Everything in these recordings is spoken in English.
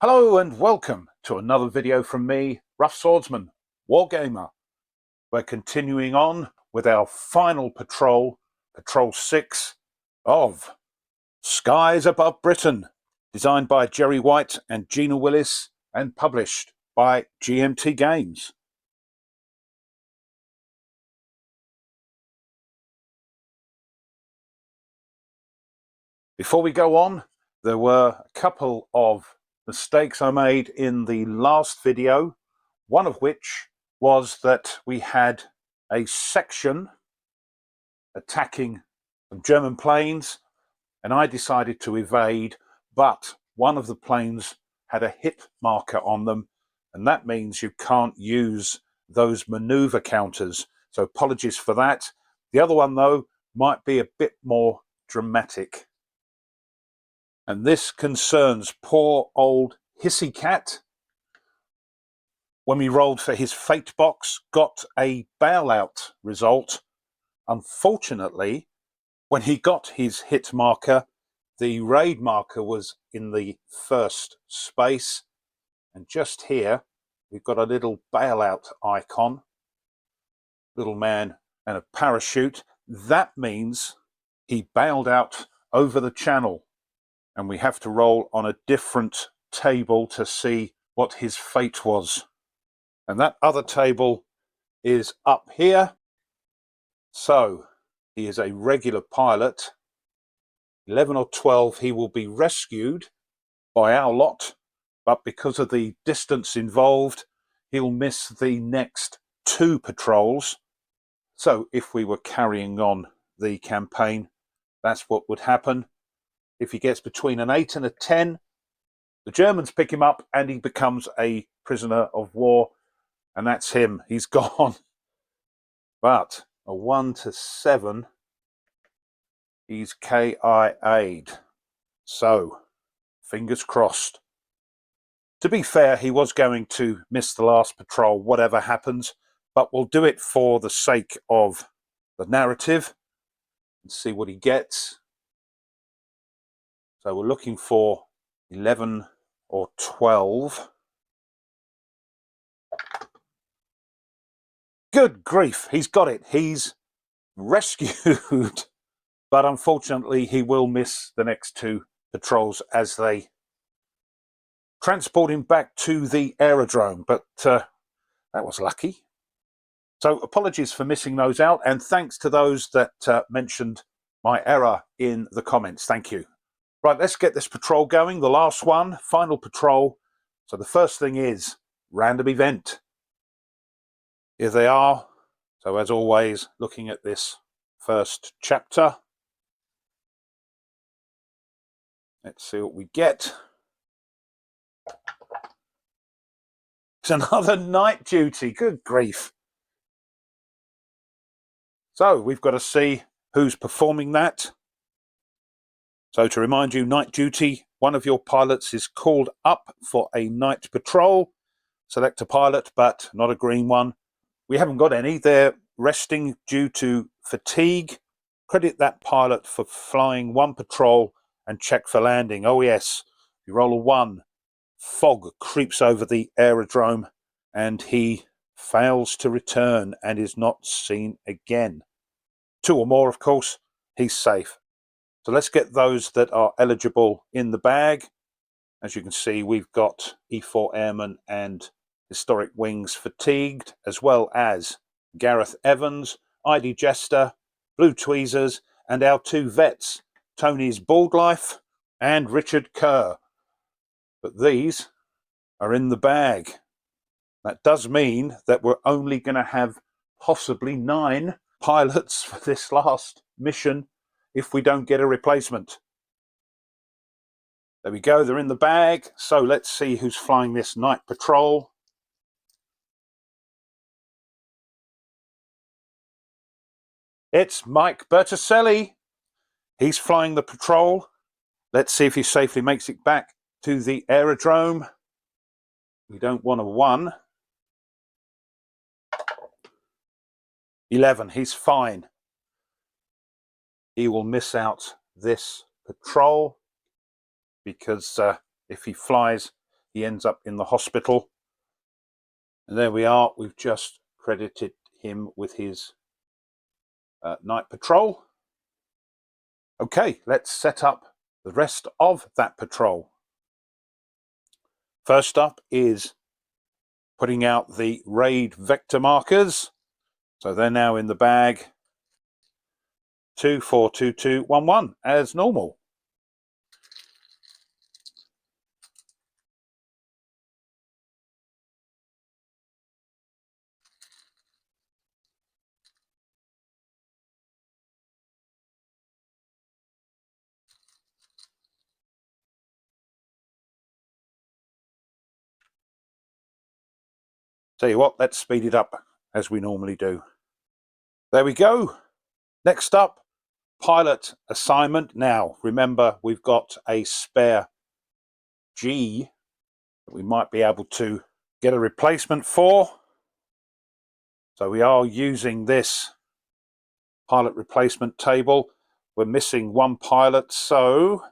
Hello and welcome to another video from me, Rough Swordsman, Wargamer. We're continuing on with our final patrol, Patrol 6 of Skies Above Britain, designed by Jerry White and Gina Willis and published by GMT Games. Before we go on, there were a couple of mistakes I made in the last video, one of which was that we had a section attacking some German planes and I decided to evade, but one of the planes had a hit marker on them, and that means you can't use those maneuver counters, so apologies for that. The other one though might be a bit more dramatic. And this concerns poor old Hissy Cat. When we rolled for his fate box, got a bailout result. Unfortunately, when he got his hit marker, the raid marker was in the first space. And just here, we've got a little bailout icon, little man and a parachute. That means he bailed out over the channel. And we have to roll on a different table to see what his fate was. And that other table is up here. So he is a regular pilot. 11 or 12, he will be rescued by our lot, but because of the distance involved, he'll miss the next 2 patrols. So if we were carrying on the campaign, that's what would happen. If he gets between an 8 and a 10, the Germans pick him up and he becomes a prisoner of war, and that's him. He's gone. But a 1 to 7, he's KIA'd. So, fingers crossed. To be fair, he was going to miss the last patrol, whatever happens, but we'll do it for the sake of the narrative and see what he gets. So we're looking for 11 or 12. Good grief, he's got it. He's rescued. But unfortunately, he will miss the next 2 patrols as they transport him back to the aerodrome. But that was lucky. So apologies for missing those out. And thanks to those that mentioned my error in the comments. Thank you. Right, let's get this patrol going. The last one, final patrol. So the first thing is random event. Here they are. So as always, looking at this first chapter. Let's see what we get. It's another night duty. Good grief. So we've got to see who's performing that. So to remind you, night duty, one of your pilots is called up for a night patrol. Select a pilot, but not a green one. We haven't got any. They're resting due to fatigue. Credit that pilot for flying 1 patrol and check for landing. Oh yes, you roll a 1. Fog creeps over the aerodrome and he fails to return and is not seen again. 2 or more, of course, he's safe. So let's get those that are eligible in the bag. As you can see, we've got E4 Airmen and Historic Wings fatigued, as well as Gareth Evans, ID Jester, Blue Tweezers, and our 2 vets, Tony's Bald Life and Richard Kerr. But these are in the bag. That does mean that we're only going to have possibly 9 pilots for this last mission if we don't get a replacement. There we go, they're in the bag. So let's see who's flying this night patrol. It's Mike Berticelli. He's flying the patrol. Let's see if he safely makes it back to the aerodrome. We don't want a 1. 11, he's fine. He will miss out this patrol because if he flies he ends up in the hospital. And there we are. We've just credited him with his night patrol. Okay, let's set up the rest of that patrol. First up is putting out the raid vector markers. So they're now in the bag. 242211 as normal. Tell you what, let's speed it up as we normally do. There we go. Next up, pilot assignment. Now, remember, we've got a spare G that we might be able to get a replacement for. So we are using this pilot replacement table. We're missing one pilot, so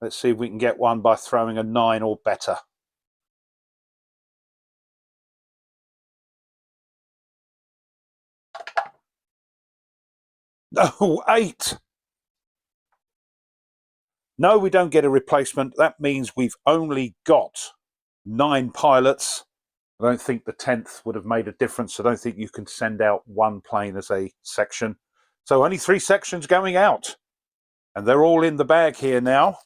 let's see if we can get one by throwing a 9 or better. No, 8. No, we don't get a replacement. That means we've only got 9 pilots. I don't think the 10th would have made a difference. I don't think you can send out one plane as a section. So only 3 sections going out. And they're all in the bag here now.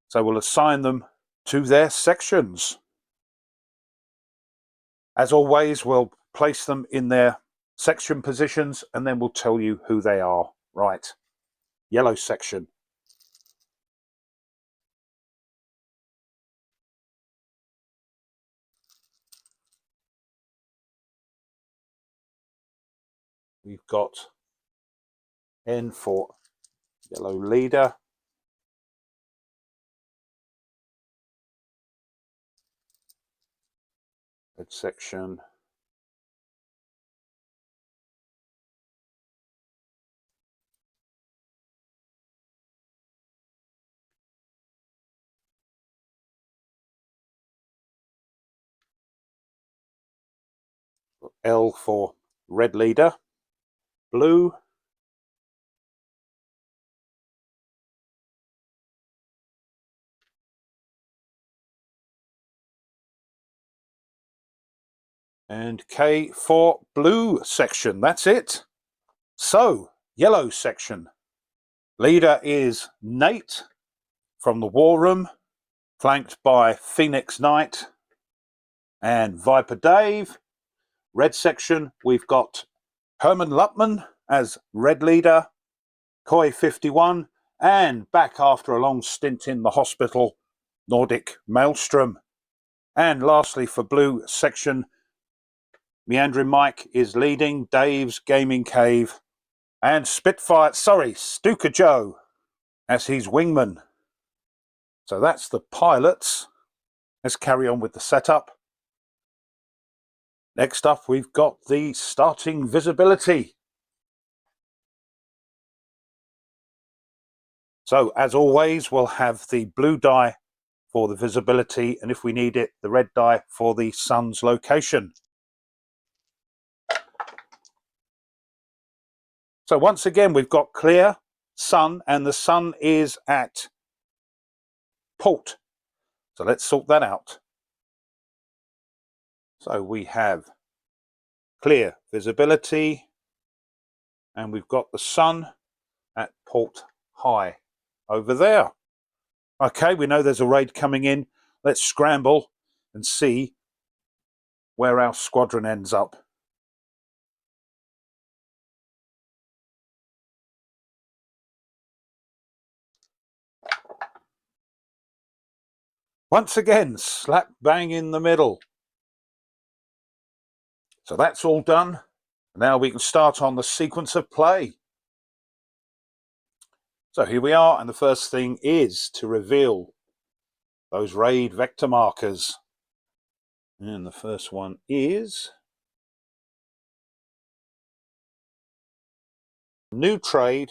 So we'll assign them to their sections. As always, we'll place them in their section positions and then we'll tell you who they are. Right. Yellow section. We've got N for yellow leader. Red section. L for red leader. Blue. And K for blue section. That's it. So, yellow section. Leader is Nate from the War Room, flanked by Phoenix Knight and Viper Dave. Red section, we've got Herman Lupman as red leader, Koi 51, and back after a long stint in the hospital, Nordic Maelstrom. And lastly, for blue section, Meandering Mike is leading, Dave's Gaming Cave, and Stuka Joe as his wingman. So that's the pilots. Let's carry on with the setup. Next up, we've got the starting visibility. So as always, we'll have the blue die for the visibility, and if we need it, the red die for the sun's location. So once again, we've got clear, sun, and the sun is at port. So let's sort that out. So we have clear visibility, and we've got the sun at port high over there. Okay, we know there's a raid coming in. Let's scramble and see where our squadron ends up. Once again, slap bang in the middle. So that's all done. Now we can start on the sequence of play. So here we are, and the first thing is to reveal those raid vector markers. And the first one is new trade,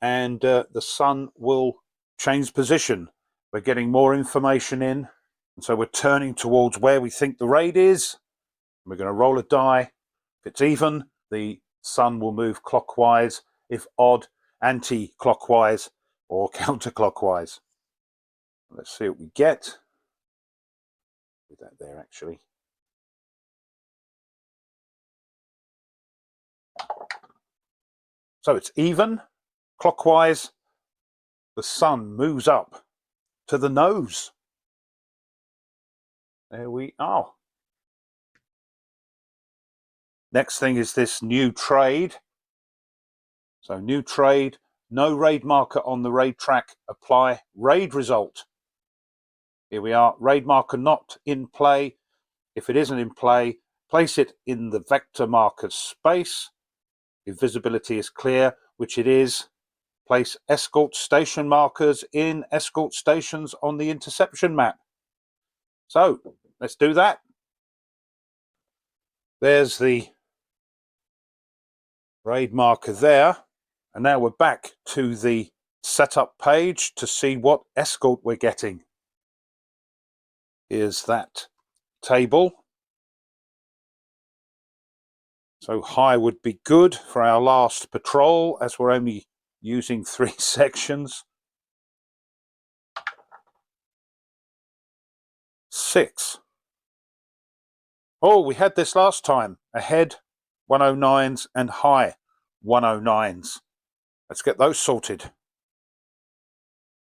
and the sun will change position. we're getting more information in, and so we're turning towards where we think the raid is. We're going to roll a die. If it's even, the sun will move clockwise. If odd, anti-clockwise or counterclockwise. Let's see what we get. Put that there, actually. So it's even, clockwise. The sun moves up to the nose. There we are. Next thing is this new trade. So new trade, no raid marker on the raid track, apply raid result. Here we are, raid marker not in play. If it isn't in play, place it in the vector marker space. If visibility is clear, which it is, place escort station markers in escort stations on the interception map. So let's do that. There's the raid marker there. And now we're back to the setup page to see what escort we're getting. Here's that table. So high would be good for our last patrol, as we're only using 3 sections. 6. Oh, we had this last time. Ahead 109s and high 109s. Let's get those sorted.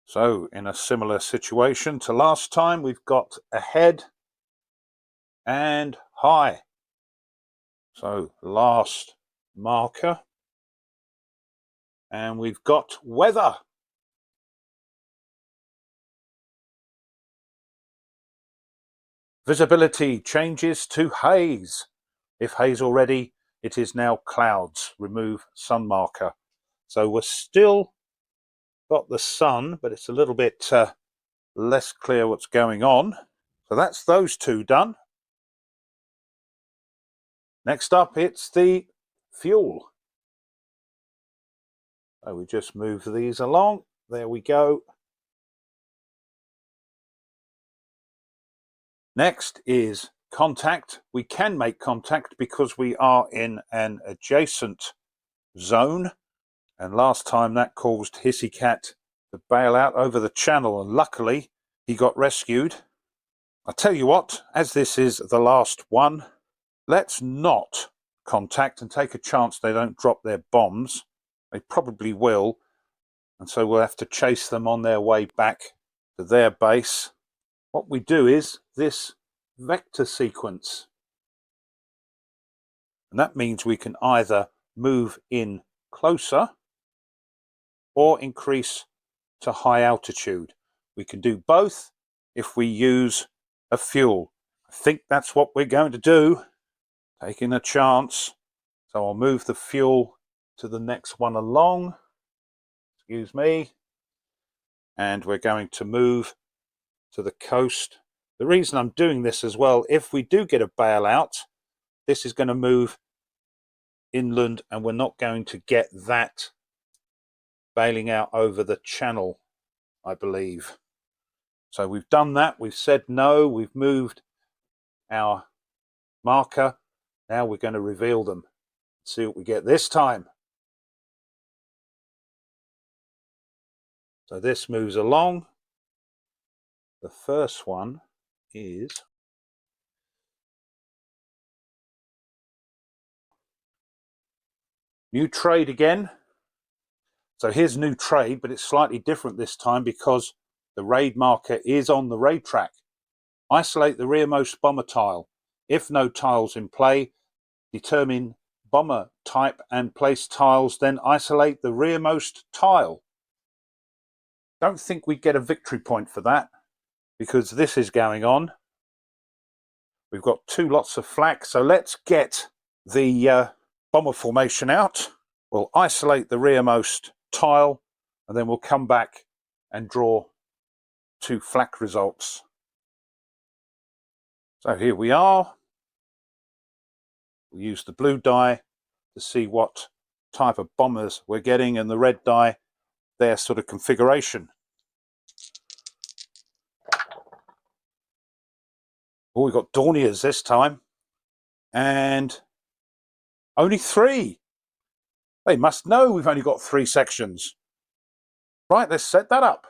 So in a similar situation to last time, we've got ahead and high. So last marker. And we've got weather. Visibility changes to haze. If haze already, it is now clouds. Remove sun marker. So we're still got the sun, but it's a little bit less clear what's going on. So that's those 2 done. Next up, it's the fuel. So we just move these along. There we go. Next is contact. We can make contact because we are in an adjacent zone. And last time that caused Hissy Cat to bail out over the channel, and luckily he got rescued. I tell you what, as this is the last one, let's not contact and take a chance they don't drop their bombs. They probably will, and so we'll have to chase them on their way back to their base. What we do is this vector sequence, and that means we can either move in closer or increase to high altitude. We can do both if we use a fuel. I think that's what we're going to do, taking a chance. So I'll move the fuel to the next one along. Excuse me. And we're going to move to the coast. The reason I'm doing this as well, if we do get a bailout, this is going to move inland and we're not going to get that bailing out over the channel, I believe. So we've done that. We've said no. We've moved our marker. Now we're going to reveal them. See what we get this time. So this moves along. The first one is new trade again. So here's new trade, but it's slightly different this time because the raid marker is on the raid track. Isolate the rearmost bomber tile. If no tiles in play, determine bomber type and place tiles, then isolate the rearmost tile. Don't think we get a victory point for that because this is going on. We've got 2 lots of flak, so let's get the bomber formation out. We'll isolate the rearmost tile and then we'll come back and draw 2 flak results. So here we are. We'll use the blue die to see what type of bombers we're getting, and the red die, their sort of configuration. Oh, we've got Dorniers this time. And only 3. They must know we've only got 3 sections. Right, let's set that up.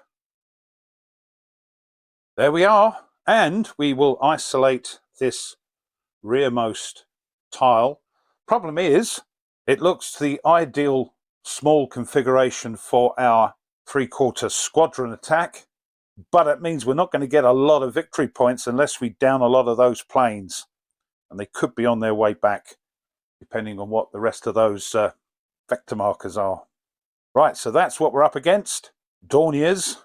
There we are. And we will isolate this rearmost tile. Problem is, it looks the ideal small configuration for our 3/4 squadron attack, but it means we're not going to get a lot of victory points unless we down a lot of those planes, and they could be on their way back depending on what the rest of those vector markers are. Right, so that's what we're up against. Dorniers.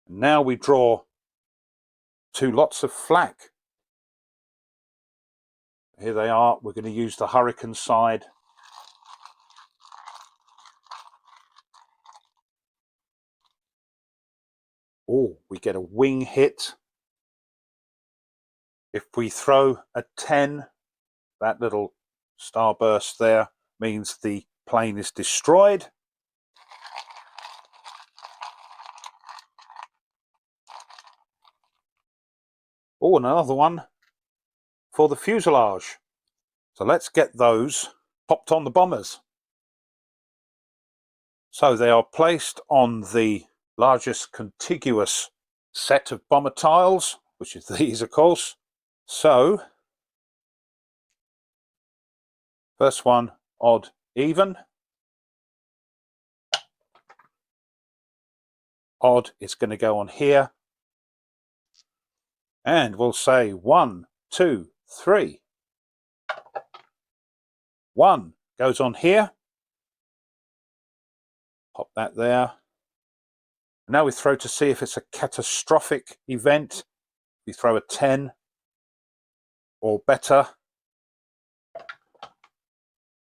Now we draw 2 lots of flak. Here they are. We're going to use the hurricane side. Oh, we get a wing hit. If we throw a 10, that little starburst there means the plane is destroyed. Oh, another one for the fuselage. So let's get those popped on the bombers. So they are placed on the largest contiguous set of bomber tiles, which is these, of course. So first one, odd, even. Odd is going to go on here. And we'll say 1, 2, 3. 1 goes on here. Pop that there. Now we throw to see if it's a catastrophic event. We throw a 10 or better.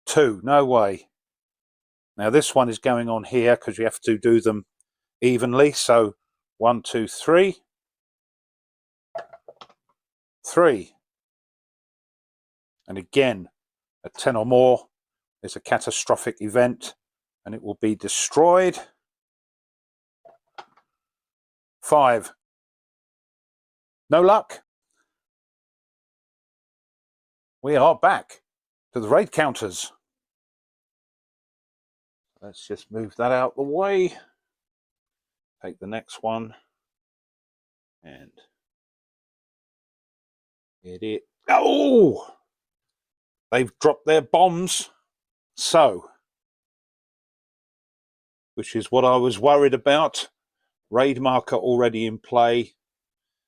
2, no way. Now this one is going on here because you have to do them evenly. So 1, 2, 3. 3. And again, a 10 or more is a catastrophic event and it will be destroyed. 5. No luck. We are back to the raid counters. Let's just move that out the way. Take the next one. And hit it. Oh! They've dropped their bombs. So, which is what I was worried about. Raid marker already in play.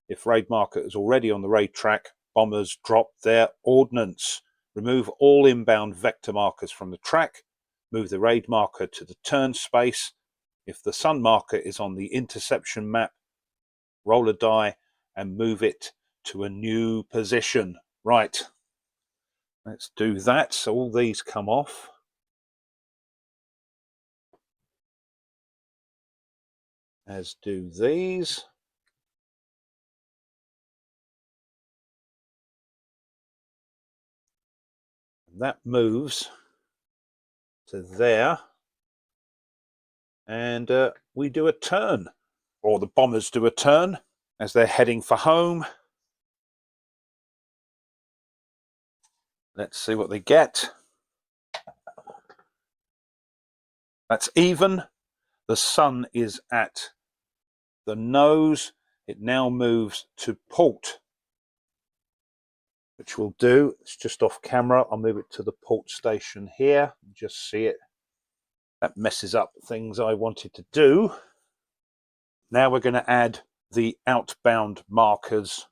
If raid marker is already on the raid track, bombers drop their ordnance. Remove all inbound vector markers from the track. Move the raid marker to the turn space. If the sun marker is on the interception map, roll a die and move it to a new position. Right. Let's do that. So all these come off. As do these. And that moves to there. And we do a turn, or the bombers do a turn as they're heading for home. Let's see what they get. That's even. The sun is at the nose. It now moves to port, which we'll do. It's just off camera. I'll move it to the port station here. Just see it. That messes up things I wanted to do. Now we're going to add the outbound markers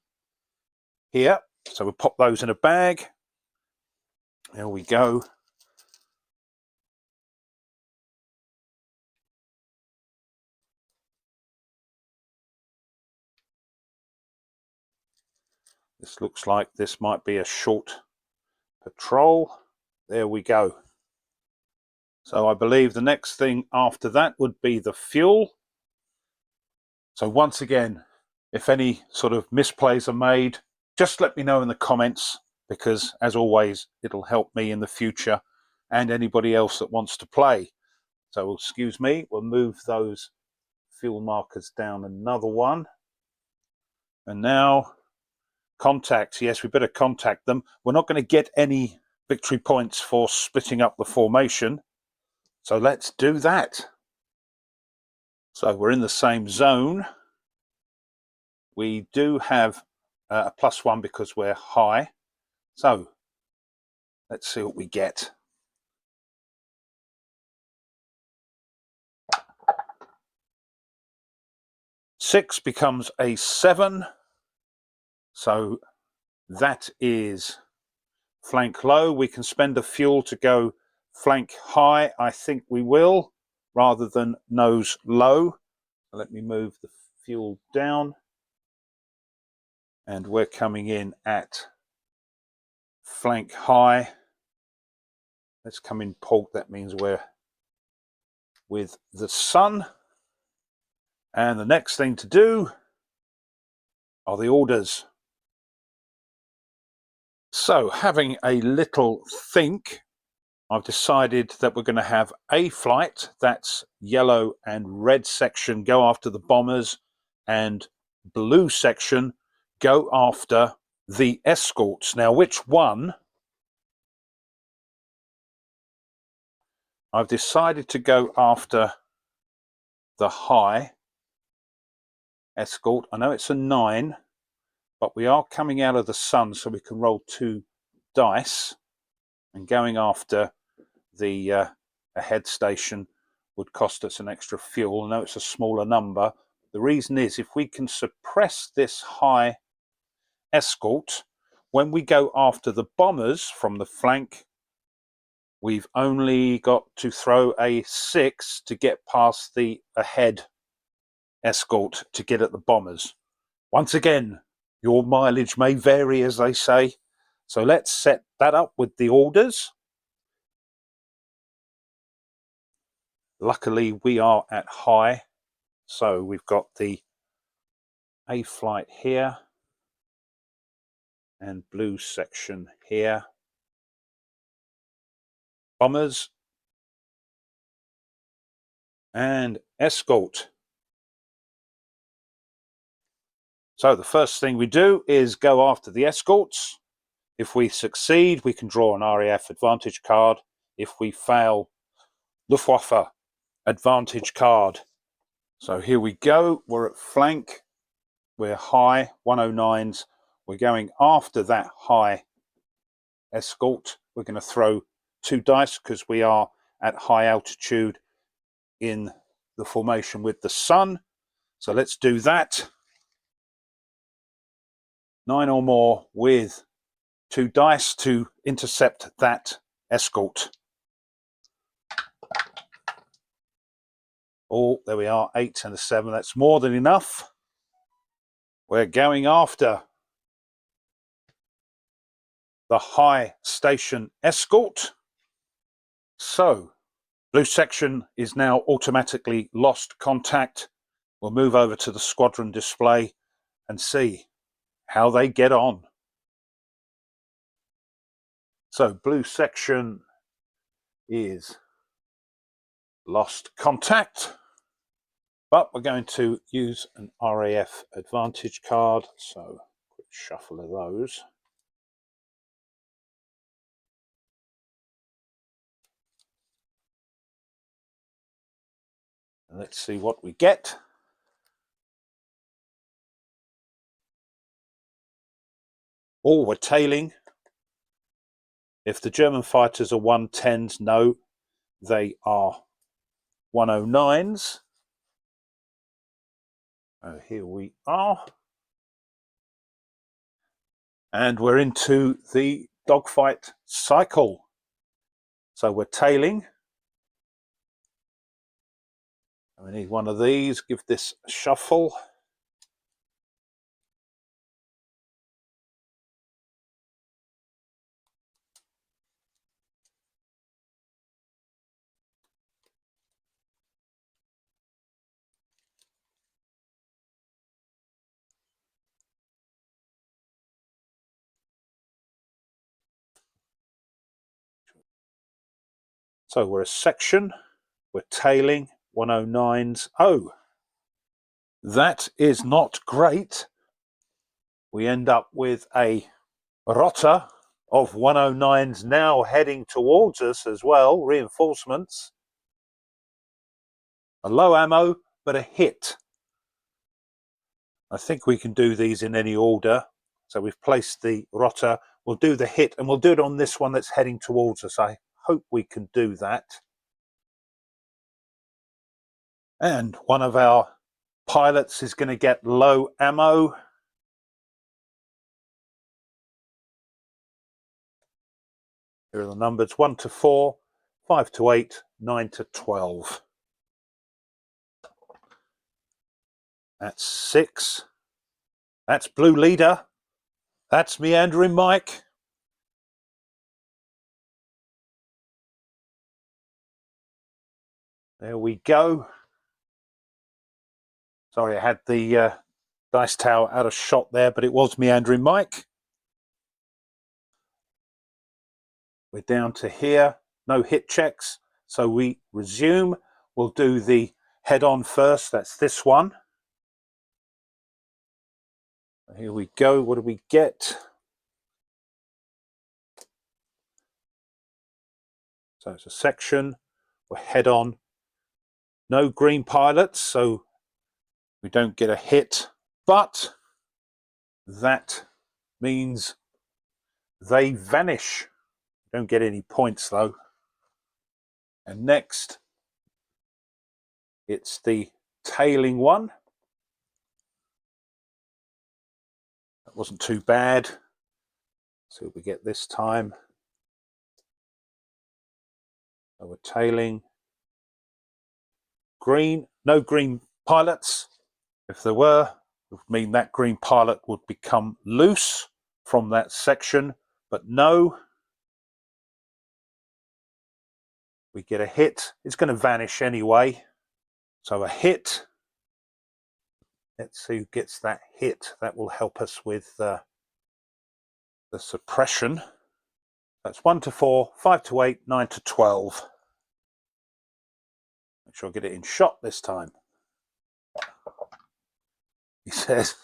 here. So we'll pop those in a bag. There we go. This looks like this might be a short patrol. There we go. So I believe the next thing after that would be the fuel. So once again, if any sort of misplays are made, just let me know in the comments, because as always, it'll help me in the future and anybody else that wants to play. So excuse me, we'll move those fuel markers down another one. And now contacts. Yes, we better contact them. We're not going to get any victory points for splitting up the formation, so let's do that. So we're in the same zone. We do have a +1 because we're high. So let's see what we get. Six becomes a 7. So that is flank low. We can spend a fuel to go flank high. I think we will, rather than nose low. Let me move the fuel down. And we're coming in at flank high. Let's come in port. That means we're with the sun. And the next thing to do are the orders. So, having a little think, I've decided that we're going to have A flight, that's yellow and red section, go after the bombers, and blue section go after the escorts. Now, which one? I've decided to go after the high escort. I know it's a 9, but we are coming out of the sun, so we can roll 2 dice, and going after the ahead station would cost us an extra fuel. I know it's a smaller number. The reason is, if we can suppress this high escort, when we go after the bombers from the flank, we've only got to throw a 6 to get past the ahead escort to get at the bombers. Once again, your mileage may vary, as they say. So let's set that up with the orders. Luckily, we are at high. So we've got the A flight here and blue section here. Bombers and escort. So the first thing we do is go after the escorts. If we succeed, we can draw an RAF advantage card. If we fail, Luftwaffe advantage card. So here we go. We're at flank. We're high, 109s. We're going after that high escort. We're going to throw 2 dice because we are at high altitude in the formation with the sun. So let's do that. 9 or more with 2 dice to intercept that escort. Oh, there we are, 8 and a 7. That's more than enough. We're going after the high station escort. So, blue section is now automatically lost contact. We'll move over to the squadron display and see how they get on. So, blue section is lost contact, but we're going to use an RAF advantage card. So, quick shuffle of those. And let's see what we get. Oh, we're tailing. If the German fighters are 110s, no, they are 109s. Oh, here we are. And we're into the dogfight cycle. So we're tailing. We need one of these. Give this a shuffle. So we're a section. We're tailing 109s. Oh, that is not great. we end up with a rotter of 109s now heading towards us as well, reinforcements. A low ammo, but a hit. I think we can do these in any order. So we've placed the rotter, we'll do the hit, and we'll do it on this one that's heading towards us. I hope we can do that. And one of our pilots is going to get low ammo. Here are the numbers: 1 to 4, 5 to 8, 9 to 12. That's 6. That's blue leader. That's meandering Mike. There we go. Sorry, I had the dice tower out of shot there, but it was meandering Mike. We're down to here. No hit checks. So we resume. We'll do the head-on first. That's this one. Here we go. What do we get? So it's a section. We're head-on. No green pilots, so we don't get a hit. But that means they vanish. Don't get any points though. And next, it's the tailing one. That wasn't too bad. See what we get this time. So we're tailing. Green, no green pilots. If there were, it would mean that green pilot would become loose from that section, but no. We get a hit. It's going to vanish anyway. So a hit. Let's see who gets that hit. That will help us with the suppression. That's 1 to 4, 5 to 8, 9 to 12. Make sure I get it in shot this time. He says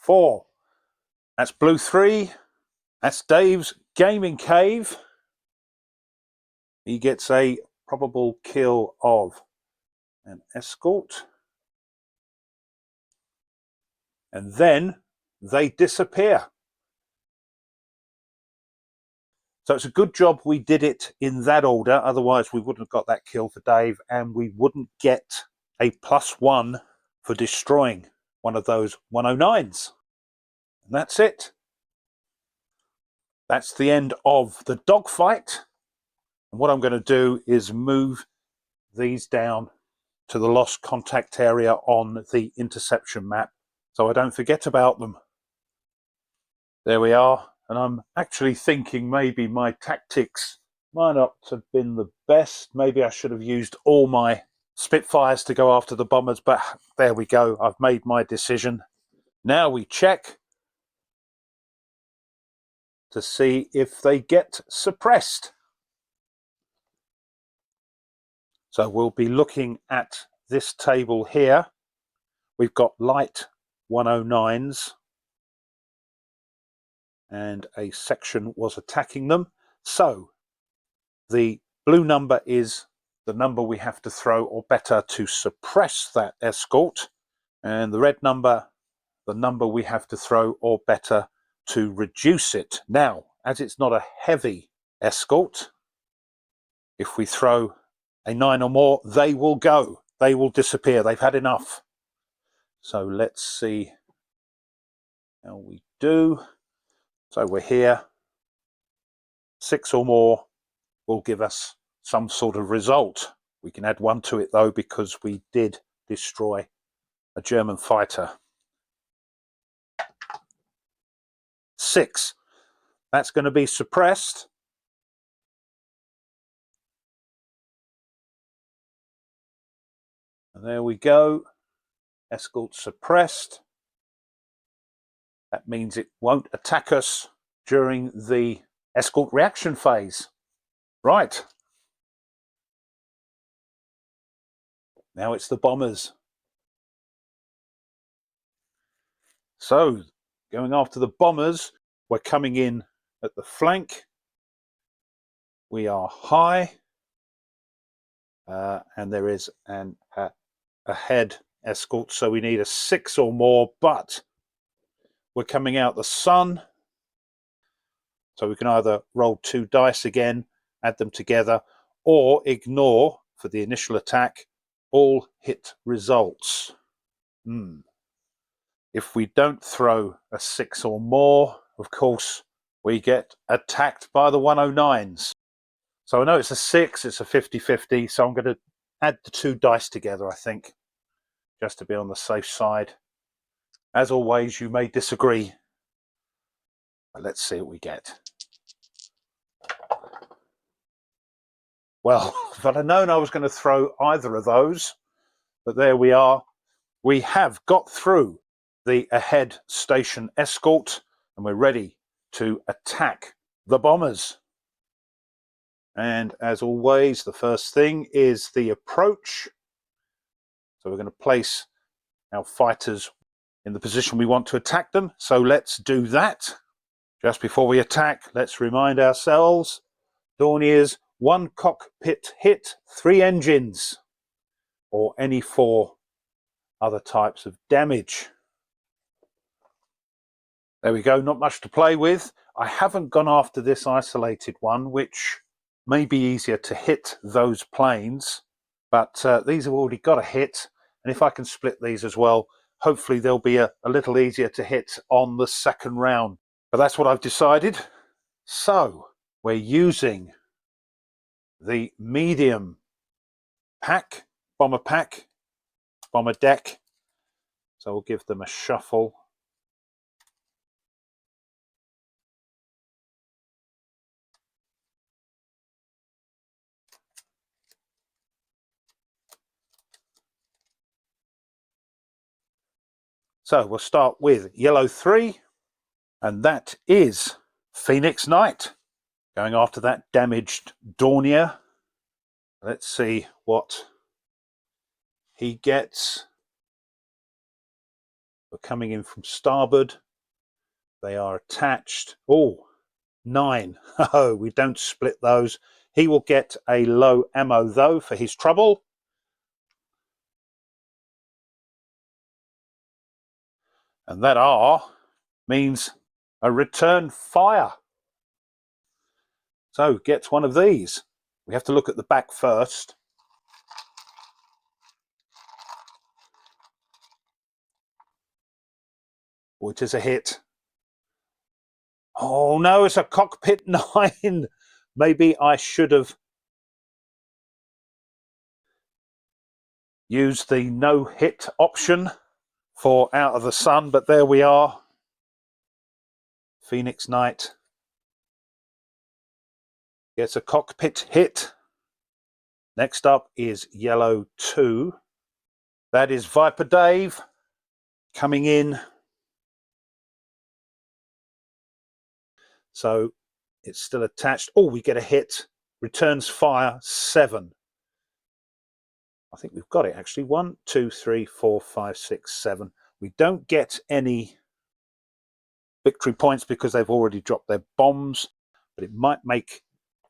4. That's blue 3. That's Dave's gaming cave. He gets a probable kill of an escort. And then they disappear. So it's a good job we did it in that order. Otherwise, we wouldn't have got that kill for Dave, and we wouldn't get a +1 for destroying one of those 109s. And that's it. That's the end of the dogfight. And what I'm going to do is move these down to the lost contact area on the interception map so I don't forget about them. There we are. And I'm actually thinking maybe my tactics might not have been the best. Maybe I should have used all my Spitfires to go after the bombers, but there we go. I've made my decision. Now we check to see if they get suppressed. So we'll be looking at this table here. We've got light 109s. And a section was attacking them. So the blue number is the number we have to throw or better to suppress that escort. And the red number, the number we have to throw or better to reduce it. Now, as it's not a heavy escort, if we throw a 9 or more, they will go. They will disappear. They've had enough. So let's see how we do. So we're here. 6 or more will give us some sort of result. We can add 1 to it though, because we did destroy a German fighter. 6. That's going to be suppressed. And there we go. Escort suppressed. That means it won't attack us during the escort reaction phase. Right. Now it's the bombers. So, going after the bombers. We're coming in at the flank. We are high, and there is a head escort, so we need a 6 or more, but we're coming out the sun, so we can either roll 2 dice again, add them together, or ignore, for the initial attack, all hit results. If we don't throw a 6 or more, of course, we get attacked by the 109s. So I know it's a 6, it's a 50-50, so I'm going to add the 2 dice together, I think, just to be on the safe side. As always, you may disagree, but let's see what we get. Well, if I'd have known I was going to throw either of those, but there we are. We have got through the ahead station escort, and we're ready to attack the bombers. And as always, the first thing is the approach. So we're going to place our fighters in the position we want to attack them. So let's do that. Just before we attack, let's remind ourselves, Dorniers, 1 cockpit hit, 3 engines, or any 4 other types of damage. There we go, not much to play with. I haven't gone after this isolated one, which may be easier to hit those planes, but these have already got a hit, and if I can split these as well, hopefully they'll be a little easier to hit on the second round. But that's what I've decided. So we're using the medium pack, bomber deck. So we'll give them a shuffle. So we'll start with yellow 3, and that is Phoenix Knight, going after that damaged Dornier. Let's see what he gets. We're coming in from starboard. They are attached. Oh, 9. Oh, we don't split those. He will get a low ammo though for his trouble. And that R means a return fire. So gets one of these. We have to look at the back first. Which is a hit. Oh no, it's a cockpit 9. Maybe I should have used the no hit option for out of the sun, but there we are. Phoenix Knight gets a cockpit hit. Next up is yellow 2. That is Viper Dave coming in. So it's still attached. Oh, we get a hit. Returns fire 7. I think we've got it actually. 1, 2, 3, 4, 5, 6, 7. We don't get any victory points because they've already dropped their bombs, but it might make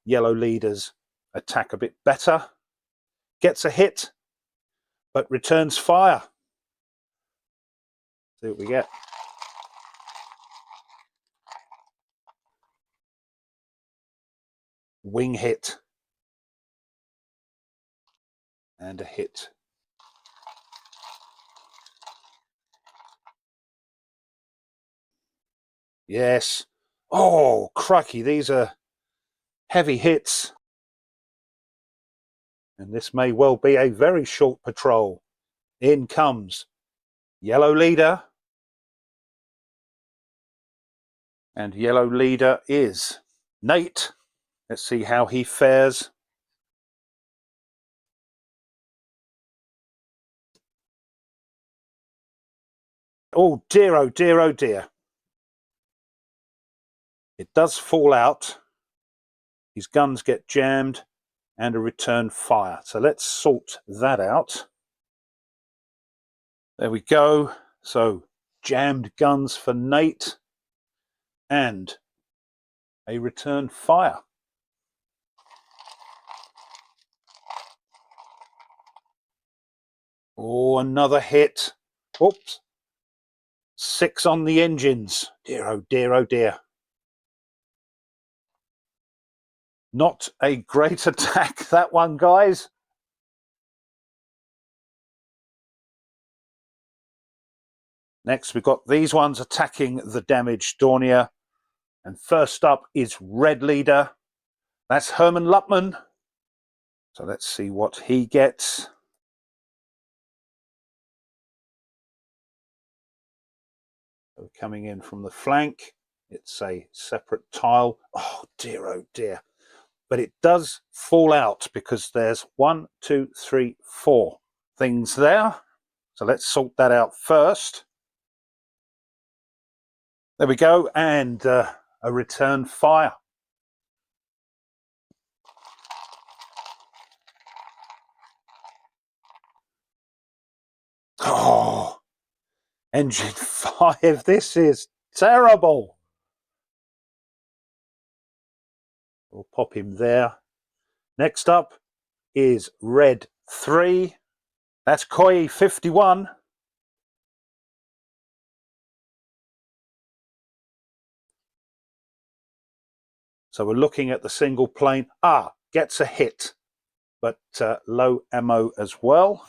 yellow leaders attack a bit better. Gets a hit, but returns fire. See what we get. Wing hit. And a hit. Yes. Oh, crikey, these are heavy hits. And this may well be a very short patrol. In comes yellow leader. And yellow leader is Nate. Let's see how he fares. Oh dear, oh dear, oh dear. It does fall out. His guns get jammed and a return fire. So let's sort that out. There we go. So jammed guns for Nate, and a return fire. Oh, another hit. Oops. 6 on the engines. Dear, oh dear, oh dear. Not a great attack, that one, guys. Next, we've got these ones attacking the damaged Dornier. And first up is Red Leader. That's Herman Lutman. So let's see what he gets. So coming in from the flank. It's a separate tile. Oh dear. But it does fall out because there's 1, 2, 3, 4 things there. So let's sort that out first. There we go, and a return fire. Oh, engine 5, this is terrible. We'll pop him there. Next up is Red 3. That's Koi 51. So we're looking at the single plane. Gets a hit, but low ammo as well.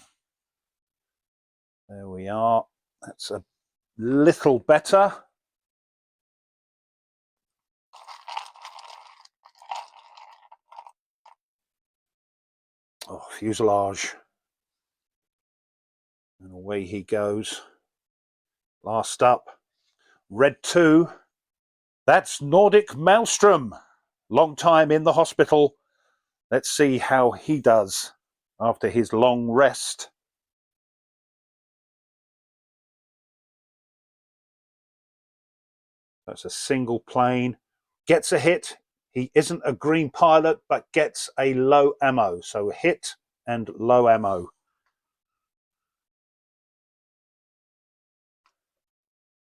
There we are. That's a little better. Oh, fuselage. And away he goes. Last up, Red 2. That's Nordic Maelstrom. Long time in the hospital. Let's see how he does after his long rest. That's a single plane. Gets a hit. He isn't a green pilot, but gets a low ammo. So hit and low ammo.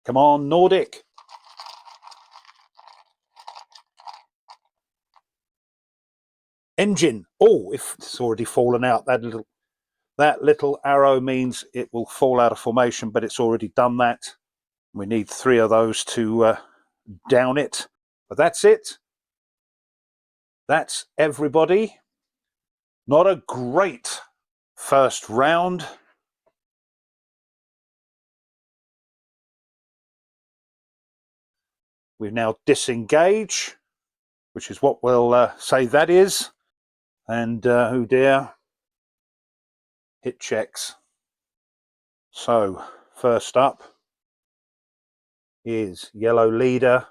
Come on, Nordic. Engine. Oh, if it's already fallen out, that little arrow means it will fall out of formation, but it's already done that. We need 3 of those to down it. But that's it. That's everybody. Not a great first round. We now disengage, which is what we'll say that is. And oh dear, hit checks. So first up is Yellow Leader.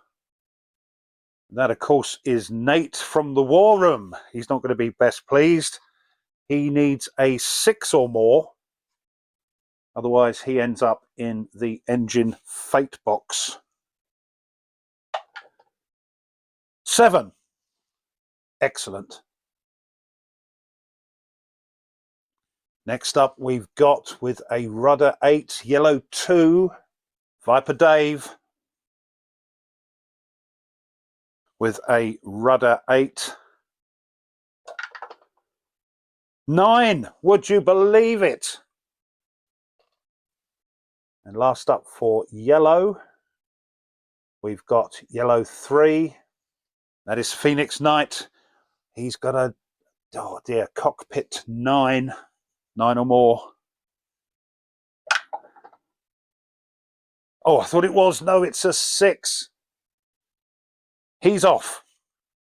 That, of course, is Nate from the War Room. He's not going to be best pleased. He needs a 6 or more. Otherwise, he ends up in the engine fate box. 7. Excellent. Next up, we've got with a rudder 8, Yellow 2, Viper Dave. With a rudder 8. 9, would you believe it? And last up for Yellow, we've got Yellow 3. That is Phoenix Knight. He's got a, oh dear, cockpit 9. 9 or more. Oh, I thought it was. No, it's a 6. He's off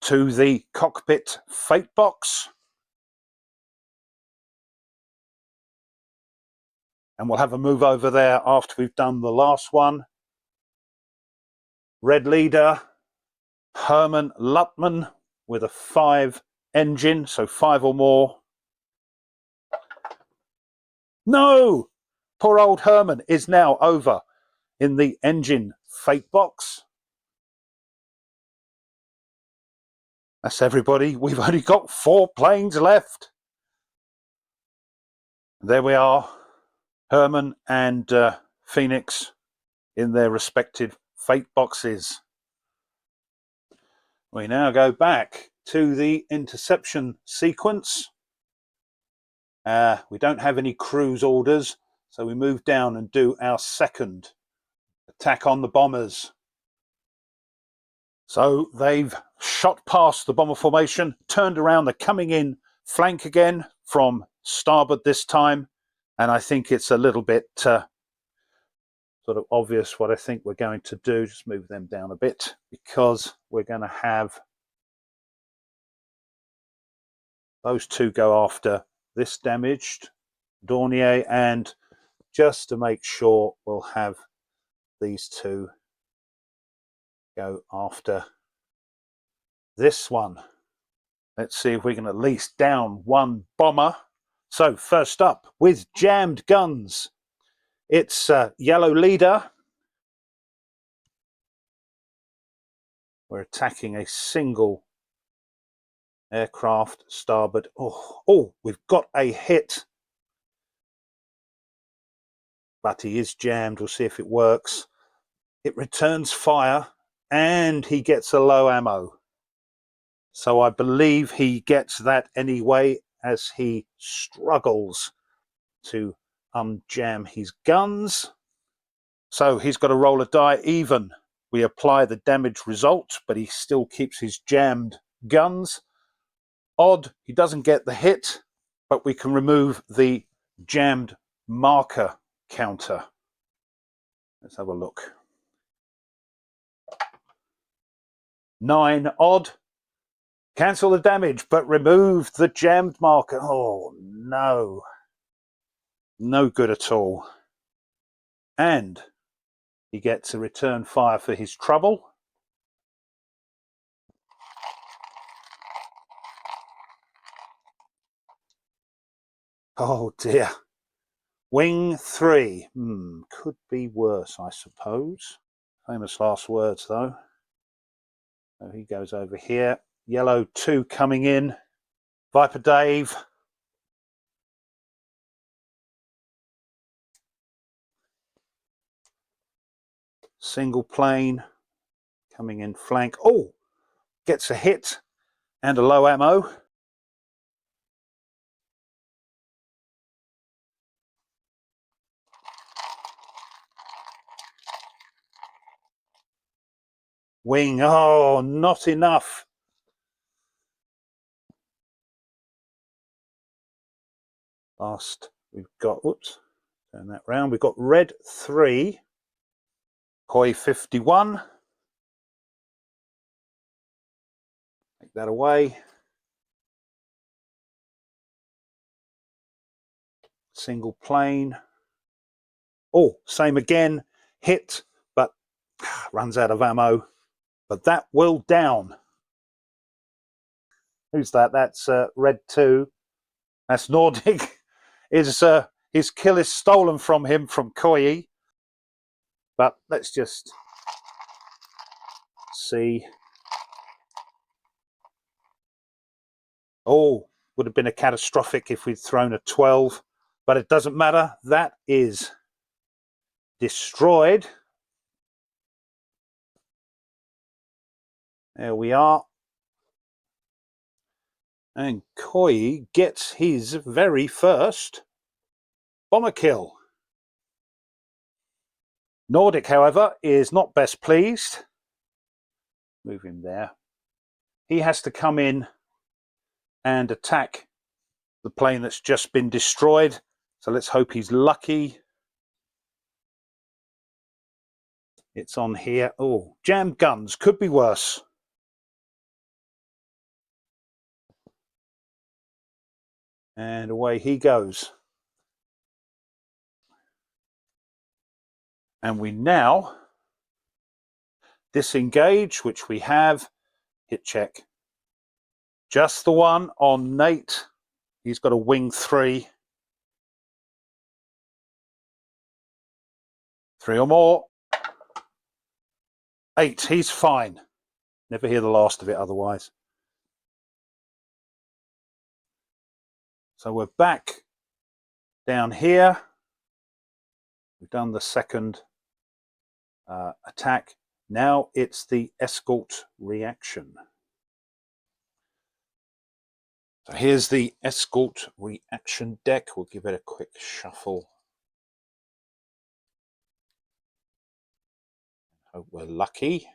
to the cockpit fate box. And we'll have a move over there after we've done the last one. Red Leader, Herman Lutman with a 5 engine, so 5 or more. No! Poor old Herman is now over in the engine fate box. That's everybody. We've only got 4 planes left. There we are. Herman and Phoenix in their respective fate boxes. We now go back to the interception sequence. We don't have any cruise orders, so we move down and do our second attack on the bombers. So they've shot past the bomber formation, turned around, they're coming in flank again from starboard this time, and I think it's a little bit sort of obvious what I think we're going to do. Just move them down a bit, because we're going to have those two go after this damaged Dornier, and just to make sure, we'll have these two go after this one. Let's see if we can at least down one bomber. So first up, with jammed guns, it's Yellow Leader. We're attacking a single aircraft starboard. Oh, we've got a hit, but he is jammed. We'll see if it works. It returns fire, and he gets a low ammo. So I believe he gets that anyway, as he struggles to unjam his guns. So he's got to roll a die even. We apply the damage result, but he still keeps his jammed guns. Odd, he doesn't get the hit, but we can remove the jammed marker counter. Let's have a look. 9 odd. Cancel the damage, but remove the jammed marker. Oh, no. No good at all. And he gets a return fire for his trouble. Oh, dear. Wing 3. Could be worse, I suppose. Famous last words, though. So he goes over here. Yellow 2 coming in. Viper Dave. Single plane coming in flank. Oh, gets a hit and a low ammo. Wing. Oh, not enough. Last, we've got, whoops, turn that round. We've got red 3, Koi 51. Take that away. Single plane. Oh, same again. Hit, but runs out of ammo. But that will down. Who's that? That's red 2. That's Nordic. His kill is stolen from him from Koi. But let's just see. Oh, would have been a catastrophic if we'd thrown a 12. But it doesn't matter. That is destroyed. There we are. And Koi gets his very first bomber kill. Nordic, however, is not best pleased. Move him there. He has to come in and attack the plane that's just been destroyed. So let's hope he's lucky. It's on here. Oh, jammed guns. Could be worse. And away he goes. And we now disengage, which we have. Hit check. Just the one on Nate. He's got a wing 3. 3 or more. 8. He's fine. Never hear the last of it otherwise. So we're back down here. We've done the second attack. Now it's the escort reaction. So here's the escort reaction deck. We'll give it a quick shuffle. Hope we're lucky.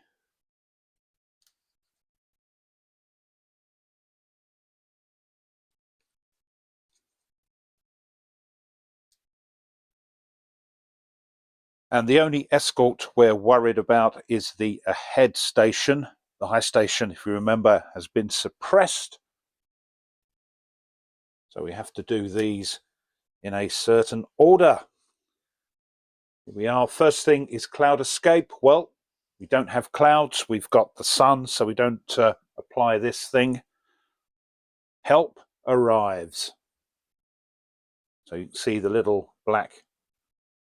And the only escort we're worried about is the ahead station. The high station, if you remember, has been suppressed. So we have to do these in a certain order. Here we are. First thing is cloud escape. Well, we don't have clouds. We've got the sun, so we don't apply this thing. Help arrives. So you can see the little black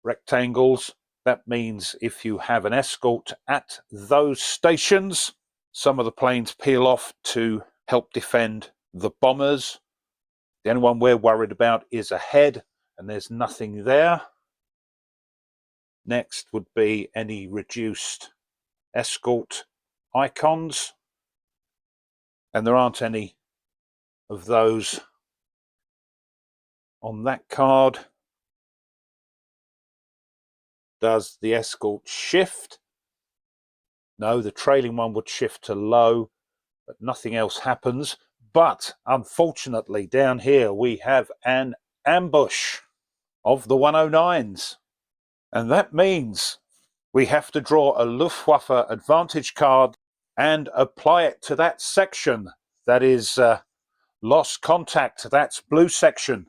rectangles. That means if you have an escort at those stations, some of the planes peel off to help defend the bombers. The only one we're worried about is ahead, and there's nothing there. Next would be any reduced escort icons, and there aren't any of those on that card. Does the escort shift? No, the trailing one would shift to low, but nothing else happens. But unfortunately, down here we have an ambush of the 109s. And that means we have to draw a Luftwaffe advantage card and apply it to that section. That is lost contact. That's blue section.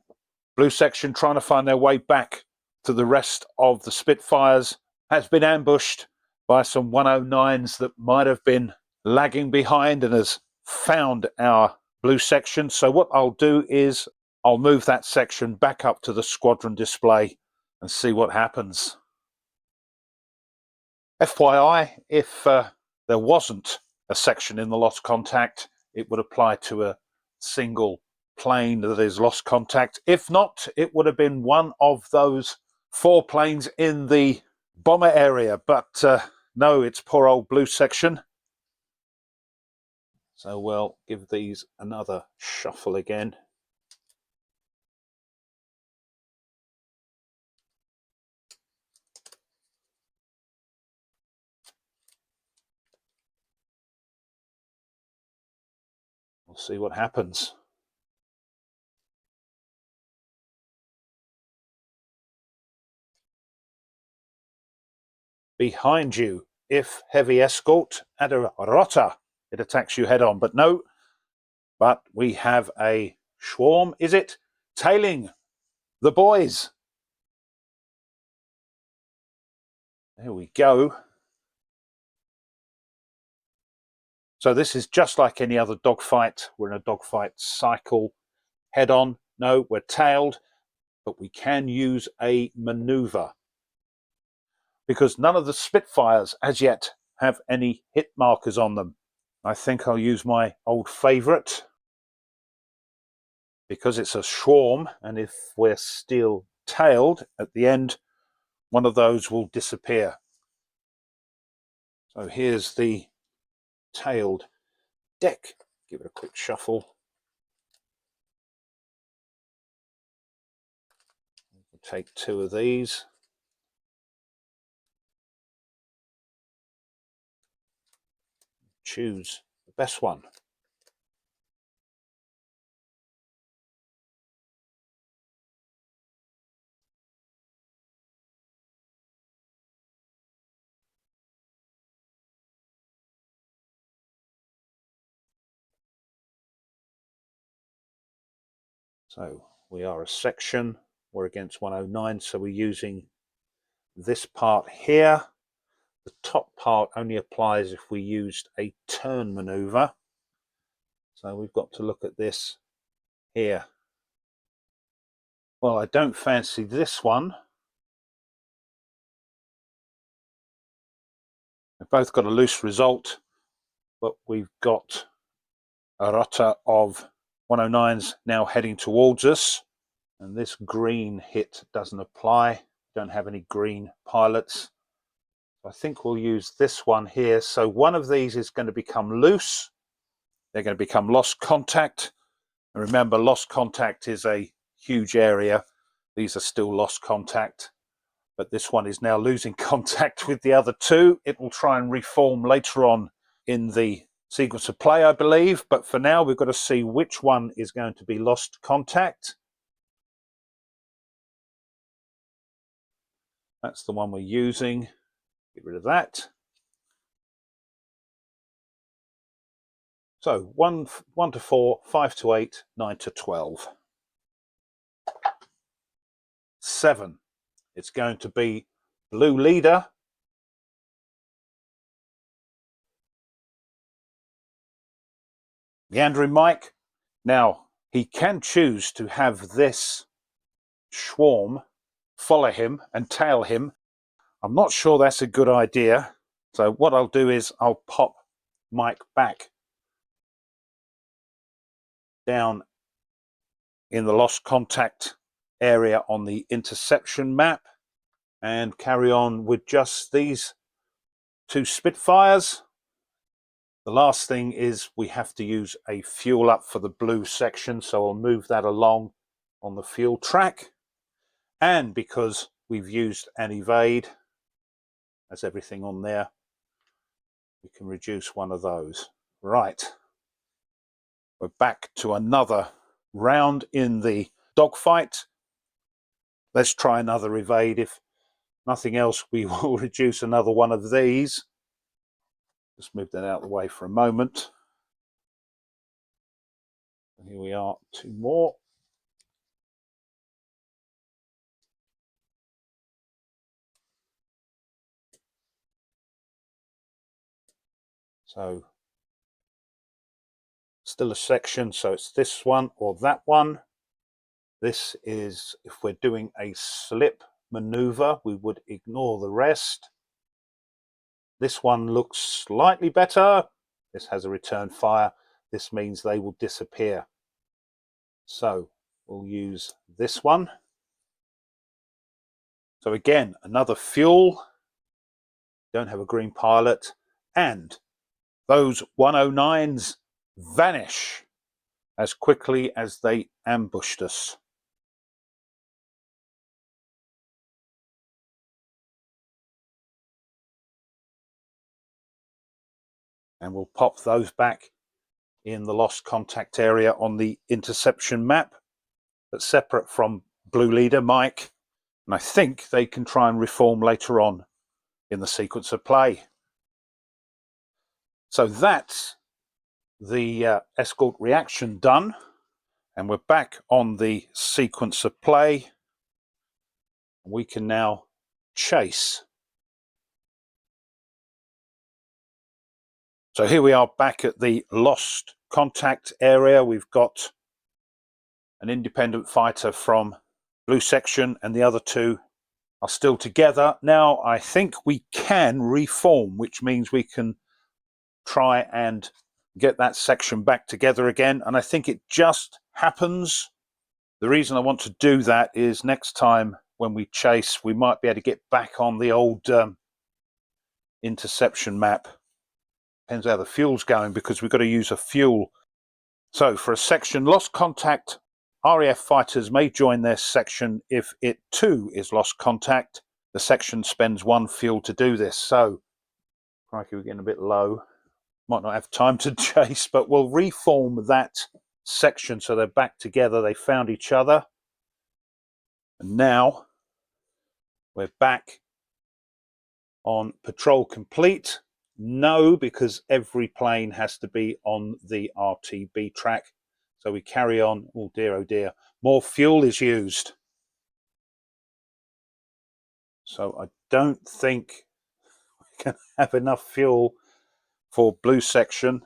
Blue section trying to find their way back to the rest of the Spitfires has been ambushed by some 109s that might have been lagging behind and has found our blue section. So what I'll do is I'll move that section back up to the squadron display and see what happens. FYI, if there wasn't a section in the lost contact, it would apply to a single plane that is lost contact. If not, it would have been one of those 4 planes in the bomber area, but no, it's poor old blue section. So we'll give these another shuffle again. We'll see what happens. Behind you, if heavy escort at a rota, it attacks you head on, but no. But we have a swarm, is it? Tailing the boys. There we go. So this is just like any other dogfight. We're in a dogfight cycle. Head on, no, we're tailed, but we can use a maneuver because none of the Spitfires as yet have any hit markers on them. I think I'll use my old favourite because it's a swarm, and if we're still tailed at the end, one of those will disappear. So here's the tailed deck. Give it a quick shuffle. We'll take 2 of these. Choose the best one. So we are a section, we're against 109, so we're using this part here. The top part only applies if we used a turn maneuver. So we've got to look at this here. Well, I don't fancy this one. We've both got a loose result, but we've got a rota of 109s now heading towards us. And this green hit doesn't apply. Don't have any green pilots. I think we'll use this one here. So one of these is going to become loose. They're going to become lost contact. And remember, lost contact is a huge area. These are still lost contact, but this one is now losing contact with the other two. It will try and reform later on in the sequence of play, I believe. But for now, we've got to see which one is going to be lost contact. That's the one we're using. Get rid of that. So 1 to 4, 5 to 8, 9 to 12. 7. It's going to be blue leader. Meandering Mike. Now, he can choose to have this swarm follow him and tail him. I'm not sure that's a good idea. So what I'll do is I'll pop Mike back down in the lost contact area on the interception map and carry on with just these 2 Spitfires. The last thing is we have to use a fuel up for the blue section, so I'll move that along on the fuel track. And because we've used an evade, as everything on there, we can reduce one of those. Right, we're back to another round in the dogfight. Let's try another evade. If nothing else, we will reduce another one of these. Just move that out of the way for a moment. And here we are, 2 more. So still a section, so it's this one or that one. This is, if we're doing a slip maneuver, we would ignore the rest. This one looks slightly better. This has a return fire. This means they will disappear. So we'll use this one. So again, another fuel. Don't have a green pilot. And those 109s vanish as quickly as they ambushed us. And we'll pop those back in the lost contact area on the interception map, but separate from blue leader Mike. And I think they can try and reform later on in the sequence of play. So that's the escort reaction done. And we're back on the sequence of play. We can now chase. So here we are back at the lost contact area. We've got an independent fighter from blue section and the other 2 are still together. Now I think we can reform, which means we can try and get that section back together again. And I think it just happens. The reason I want to do that is next time when we chase, we might be able to get back on the old interception map. Depends how the fuel's going, because we've got to use a fuel. So for a section lost contact, RAF fighters may join their section if it too is lost contact. The section spends 1 fuel to do this. So, crikey, we're getting a bit low. Might not have time to chase, but we'll reform that section so they're back together. They found each other. And now we're back on patrol complete. No, because every plane has to be on the RTB track. So we carry on. Oh dear, oh dear. More fuel is used. So I don't think we can have enough fuel for blue section.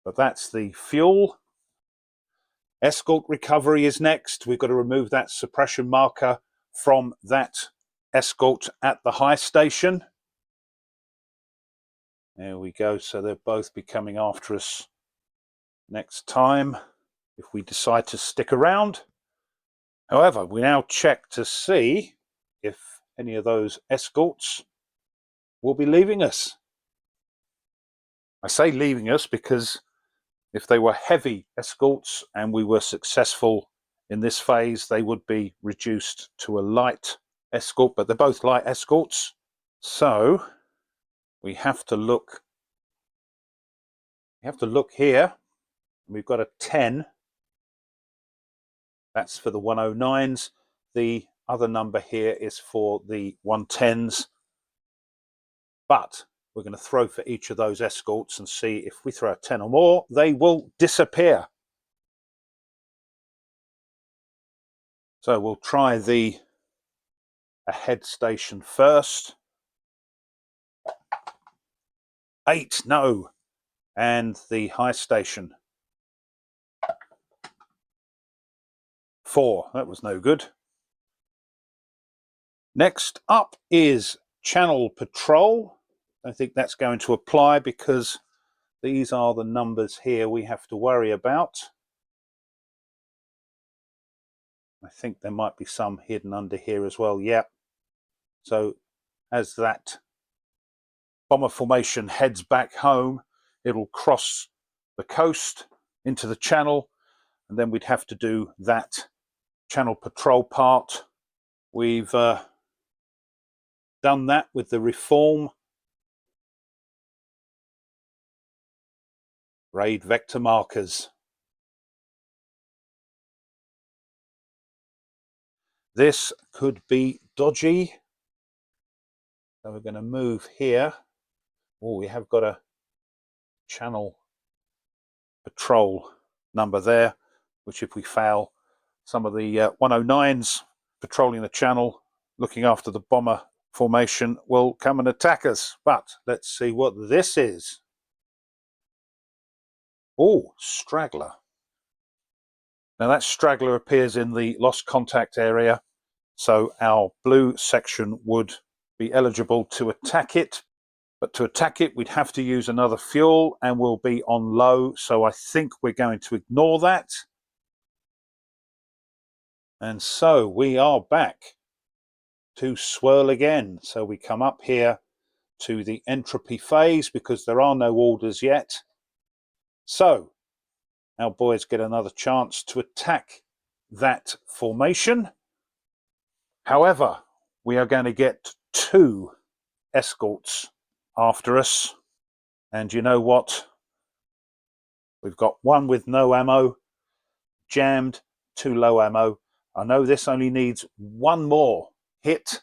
But that's the fuel. Escort recovery is next. We've got to remove that suppression marker from that escort at the high station. There we go. So they'll both be coming after us next time if we decide to stick around. However, we now check to see if any of those escorts will be leaving us. I say leaving us because if they were heavy escorts and we were successful in this phase, they would be reduced to a light escort, but they're both light escorts. So we have to look here. We've got a 10. That's for the 109s. The other number here is for the 110s. But we're going to throw for each of those escorts and see if we throw a 10 or more, they will disappear. So we'll try a head station first. 8, no. And the high station. 4, that was no good. Next up is channel patrol. I think that's going to apply because these are the numbers here we have to worry about. I think there might be some hidden under here as well. Yep. So as that bomber formation heads back home, it'll cross the coast into the channel, and then we'd have to do that channel patrol part. We've done that with the reform raid vector markers. This could be dodgy. So we're going to move here. Oh, we have got a channel patrol number there, which if we fail, some of the 109s patrolling the channel, looking after the bomber formation, will come and attack us. But let's see what this is. Oh, straggler. Now that straggler appears in the lost contact area, so our blue section would be eligible to attack it. But to attack it, we'd have to use another fuel and we'll be on low, so I think we're going to ignore that. And so we are back to swirl again. So we come up here to the entropy phase because there are no orders yet. So our boys get another chance to attack that formation. However, we are going to get 2 escorts after us. And you know what? We've got 1 with no ammo, jammed, 2 low ammo. I know this only needs 1 more hit,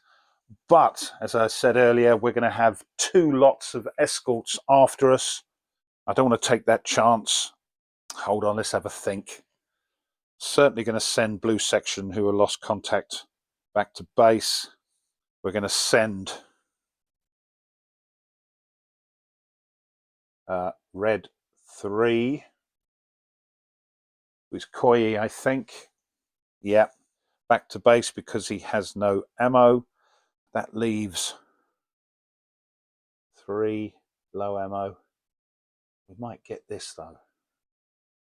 but as I said earlier, we're going to have 2 lots of escorts after us. I don't want to take that chance. Hold on, let's have a think. Certainly going to send blue section, who are lost contact, back to base. We're going to send red 3, who's Koyi, I think. Yep, back to base because he has no ammo. That leaves 3 low ammo. We might get this though.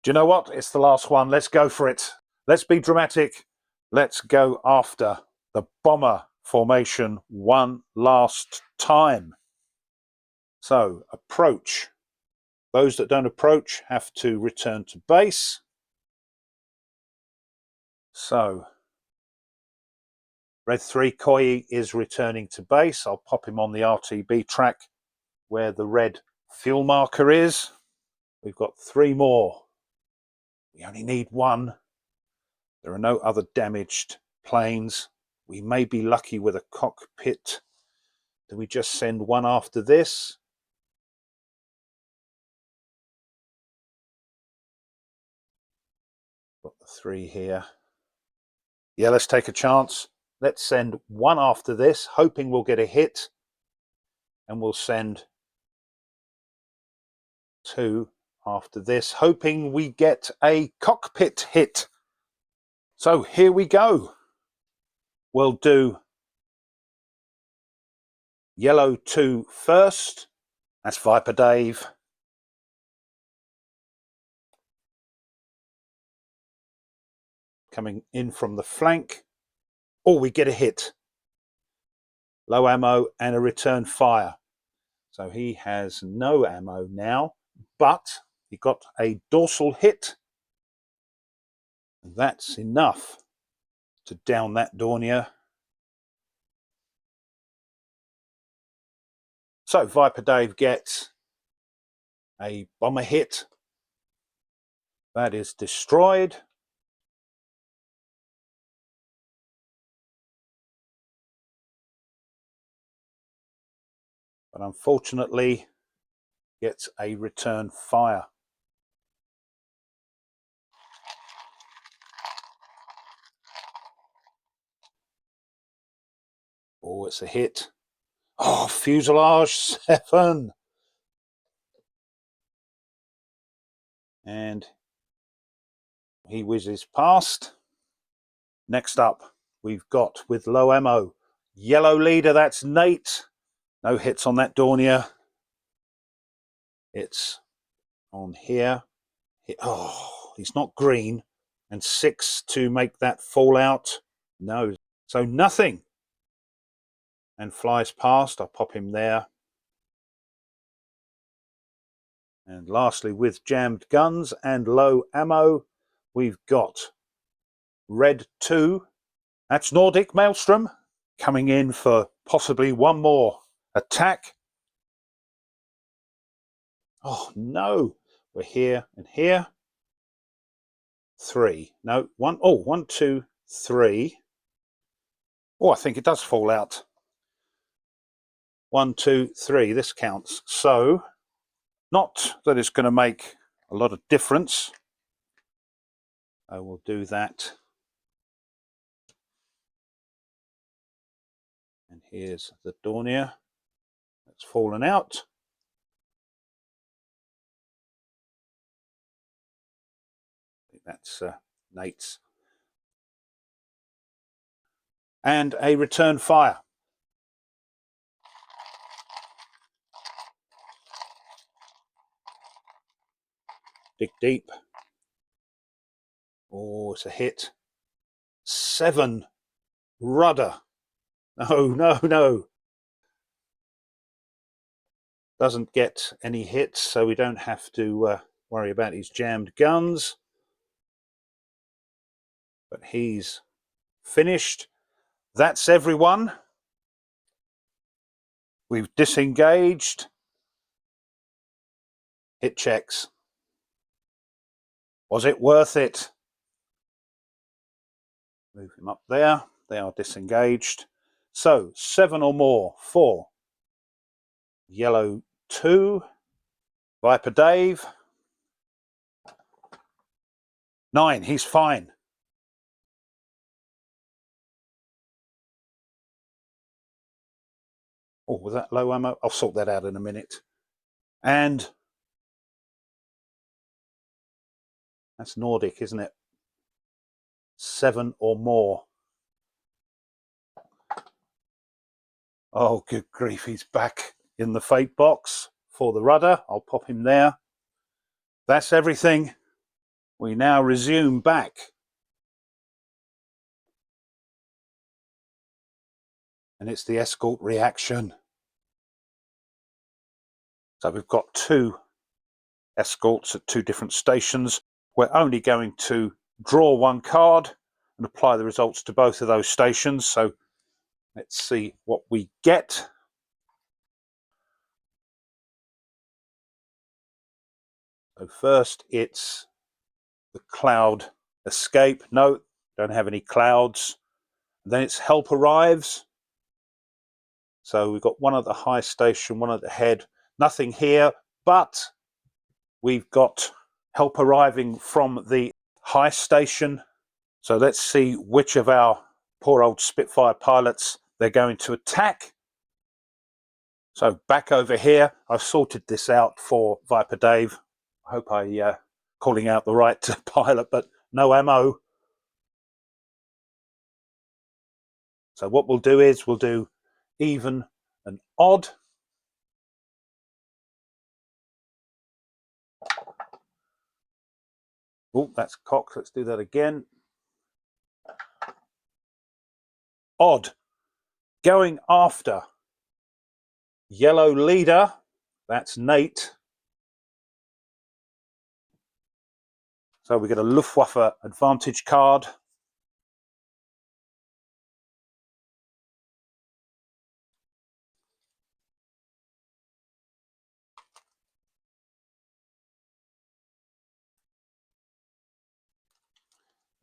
Do you know what? It's the last one. Let's go for it. Let's be dramatic. Let's go after the bomber formation one last time. So approach. Those that don't approach have to return to base. So red 3 Koyi is returning to base. I'll pop him on the RTB track where the red fuel marker is. We've got 3 more. We only need 1. There are no other damaged planes. We may be lucky with a cockpit. Do we just send 1 after this? Got the 3 here. Yeah, let's take a chance. Let's send 1 after this, hoping we'll get a hit. And we'll send 2 after this, hoping we get a cockpit hit. So here we go. We'll do yellow 2 first. That's Viper Dave. coming in from the flank. Oh, we get a hit. Low ammo and a return fire. So he has no ammo now, but he got a dorsal hit. And that's enough to down that Dornier. So Viper Dave gets a bomber hit. That is destroyed. But unfortunately gets a return fire. Oh, it's a hit. Oh, fuselage 7. And he whizzes past. Next up, we've got, with low ammo, yellow leader, that's Nate. No hits on that Dornier. It's on here. Oh, he's not green. And 6 to make that fall out. No, so nothing. And flies past. I'll pop him there. And lastly, with jammed guns and low ammo, we've got red 2. That's Nordic Maelstrom coming in for possibly one more attack. Oh no, we're here and here. 3. No, 1. Oh, 1, 2, 3. Oh, I think it does fall out. 1, 2, 3. This counts. So, not that it's going to make a lot of difference. I will do that. And here's the Dornier that's fallen out. I think that's Nate's. And a return fire. Dig deep. Oh, it's a hit. 7. Rudder. No, no, no. Doesn't get any hits, so we don't have to worry about his jammed guns. But he's finished. That's everyone. We've disengaged. Hit checks. Was it worth it? Move him up there. They are disengaged. So 7 or more for yellow 2. Viper Dave. 9. He's fine. Oh, was that low ammo? I'll sort that out in a minute. And that's Nordic, isn't it? 7 or more. Oh, good grief, he's back in the fate box for the rudder. I'll pop him there. That's everything. We now resume back. And it's the escort reaction. So we've got 2 escorts at 2 different stations. We're only going to draw 1 card and apply the results to both of those stations. So let's see what we get. So first it's the cloud escape. No, don't have any clouds. Then it's help arrives. So we've got 1 at the high station, 1 at the head. Nothing here, but we've got help arriving from the high station. So let's see which of our poor old Spitfire pilots they're going to attack. So back over here, I've sorted this out for Viper Dave. I hope I calling out the right pilot, but no ammo. So what we'll do is we'll do even and odd. Oh, that's Cox. Let's do that again. odd. Going after yellow leader, that's Nate. So we get a Luftwaffe advantage card.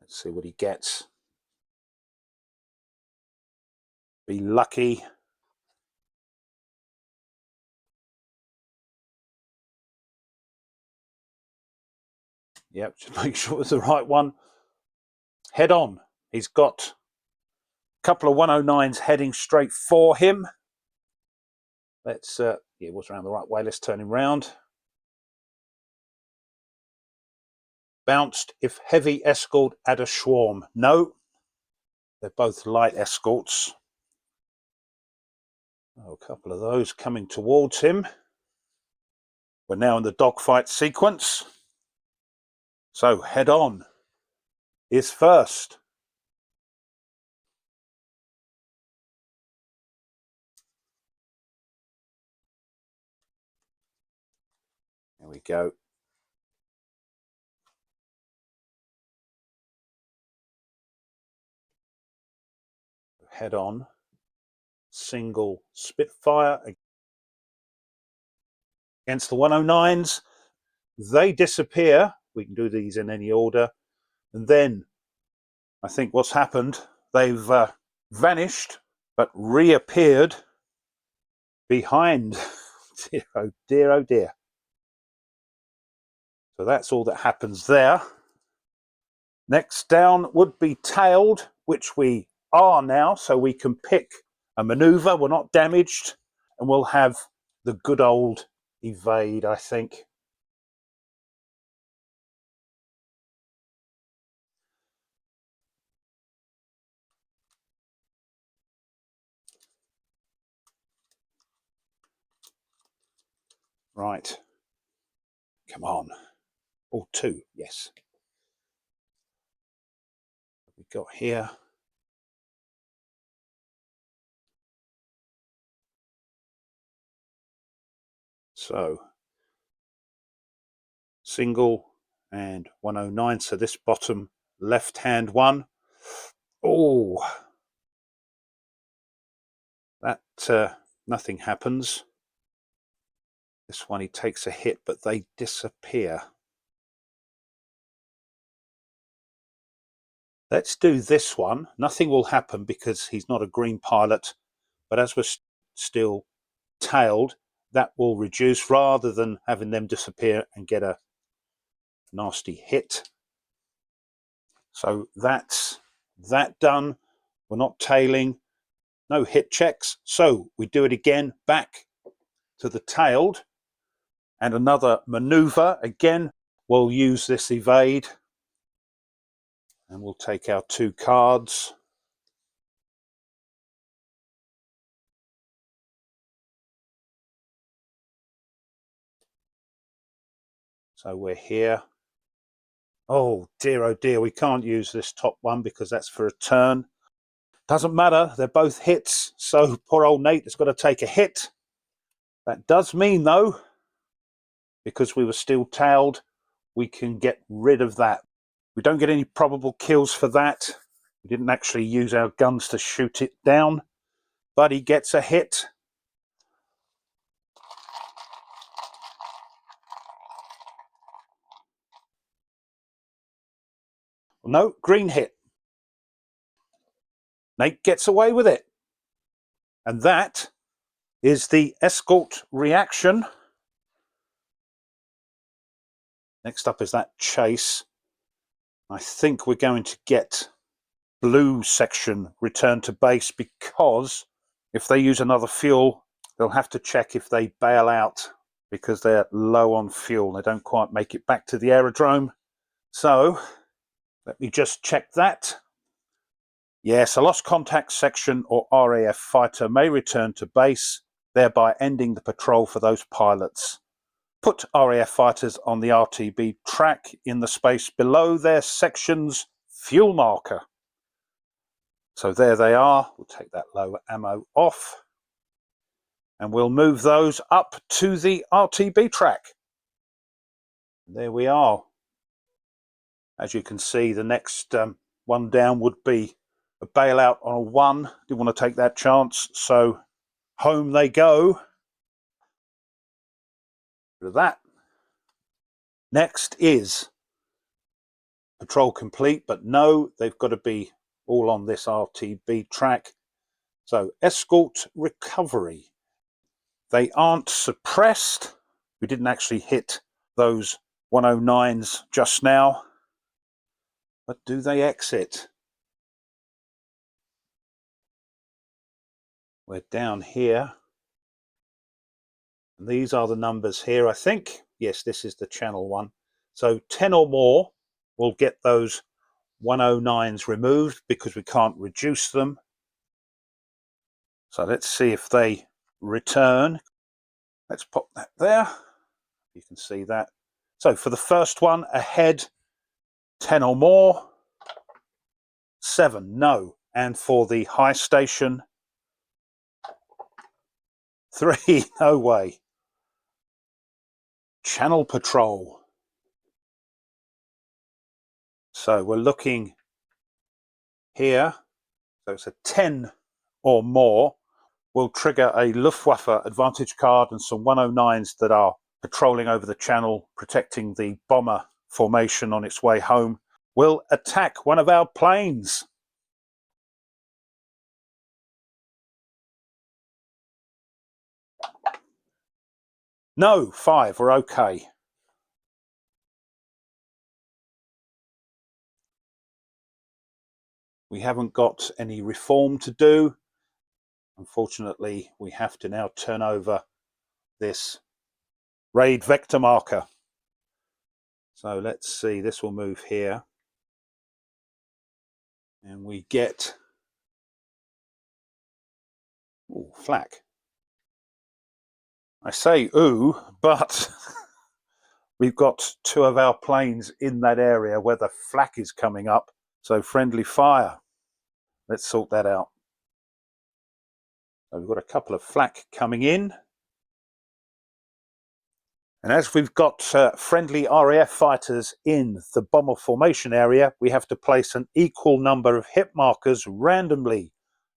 Let's see what he gets. Be lucky. Yep, just make sure it's the right one. Head on. He's got a couple of 109s heading straight for him. Let's, yeah, it was around the right way. Let's turn him round. Bounced if heavy escort at a swarm. No, they're both light escorts. Oh, a couple of those coming towards him. We're now in the dogfight sequence. So head on is first. There we go. Head on. Single Spitfire against the 109s. They disappear. We can do these in any order. And then I think what's happened, they've vanished but reappeared behind. Dear, oh dear, oh dear. So that's all that happens there. Next down would be tailed, which we are now, so we can pick a maneuver. We're not damaged, and we'll have the good old evade, I think. Right. Come on. Oh, two, yes. What we got here. So, single and 109. So this bottom left-hand one. Oh, that nothing happens. This one he takes a hit, but they disappear. Let's do this one. Nothing will happen because he's not a green pilot, but as we're still tailed, that will reduce rather than having them disappear and get a nasty hit. So that's that done. We're not tailing, no hit checks. So we do it again, back to the tailed, and another maneuver. Again, we'll use this evade, and we'll take our two cards. So we're here. Oh dear, we can't use this top one because that's for a turn. Doesn't matter, they're both hits, so poor old Nate has got to take a hit. That does mean, though, because we were still tailed, we can get rid of that. We don't get any probable kills for that. We didn't actually use our guns to shoot it down, but he gets a hit. No, green hit. Nate gets away with it. And that is the escort reaction. Next up is that chase. I think we're going to get blue section return to base, because if they use another fuel, they'll have to check if they bail out because they're low on fuel. They don't quite make it back to the aerodrome. So let me just check that. Yes, a lost contact section or RAF fighter may return to base, thereby ending the patrol for those pilots. Put RAF fighters on the RTB track in the space below their section's fuel marker. So there they are. We'll take that low ammo off and we'll move those up to the RTB track. There we are. As you can see, the next one down would be a bailout on a 1. Didn't want to take that chance, so home they go. With that. Next is patrol complete, but no, they've got to be all on this RTB track. So escort recovery. They aren't suppressed. We didn't actually hit those 109s just now. But do they exit? We're down here. And these are the numbers here, I think. Yes, this is the channel one. So 10 or more will get those 109s removed because we can't reduce them. So let's see if they return. Let's pop that there. You can see that. So for the first one, ahead, 10 or more. 7, no. And for the high station, 3, no way. Channel patrol. So we're looking here. So it's a 10 or more will trigger a Luftwaffe advantage card and some 109s that are patrolling over the channel, protecting the bomber formation on its way home, will attack one of our planes. No, 5, we're okay. We haven't got any reform to do. Unfortunately, we have to now turn over this raid vector marker. So let's see, this will move here. And we get, ooh, flak. I say ooh, but we've got 2 of our planes in that area where the flak is coming up. So friendly fire. Let's sort that out. So we've got a couple of flak coming in. And as we've got friendly RAF fighters in the bomber formation area, we have to place an equal number of hit markers randomly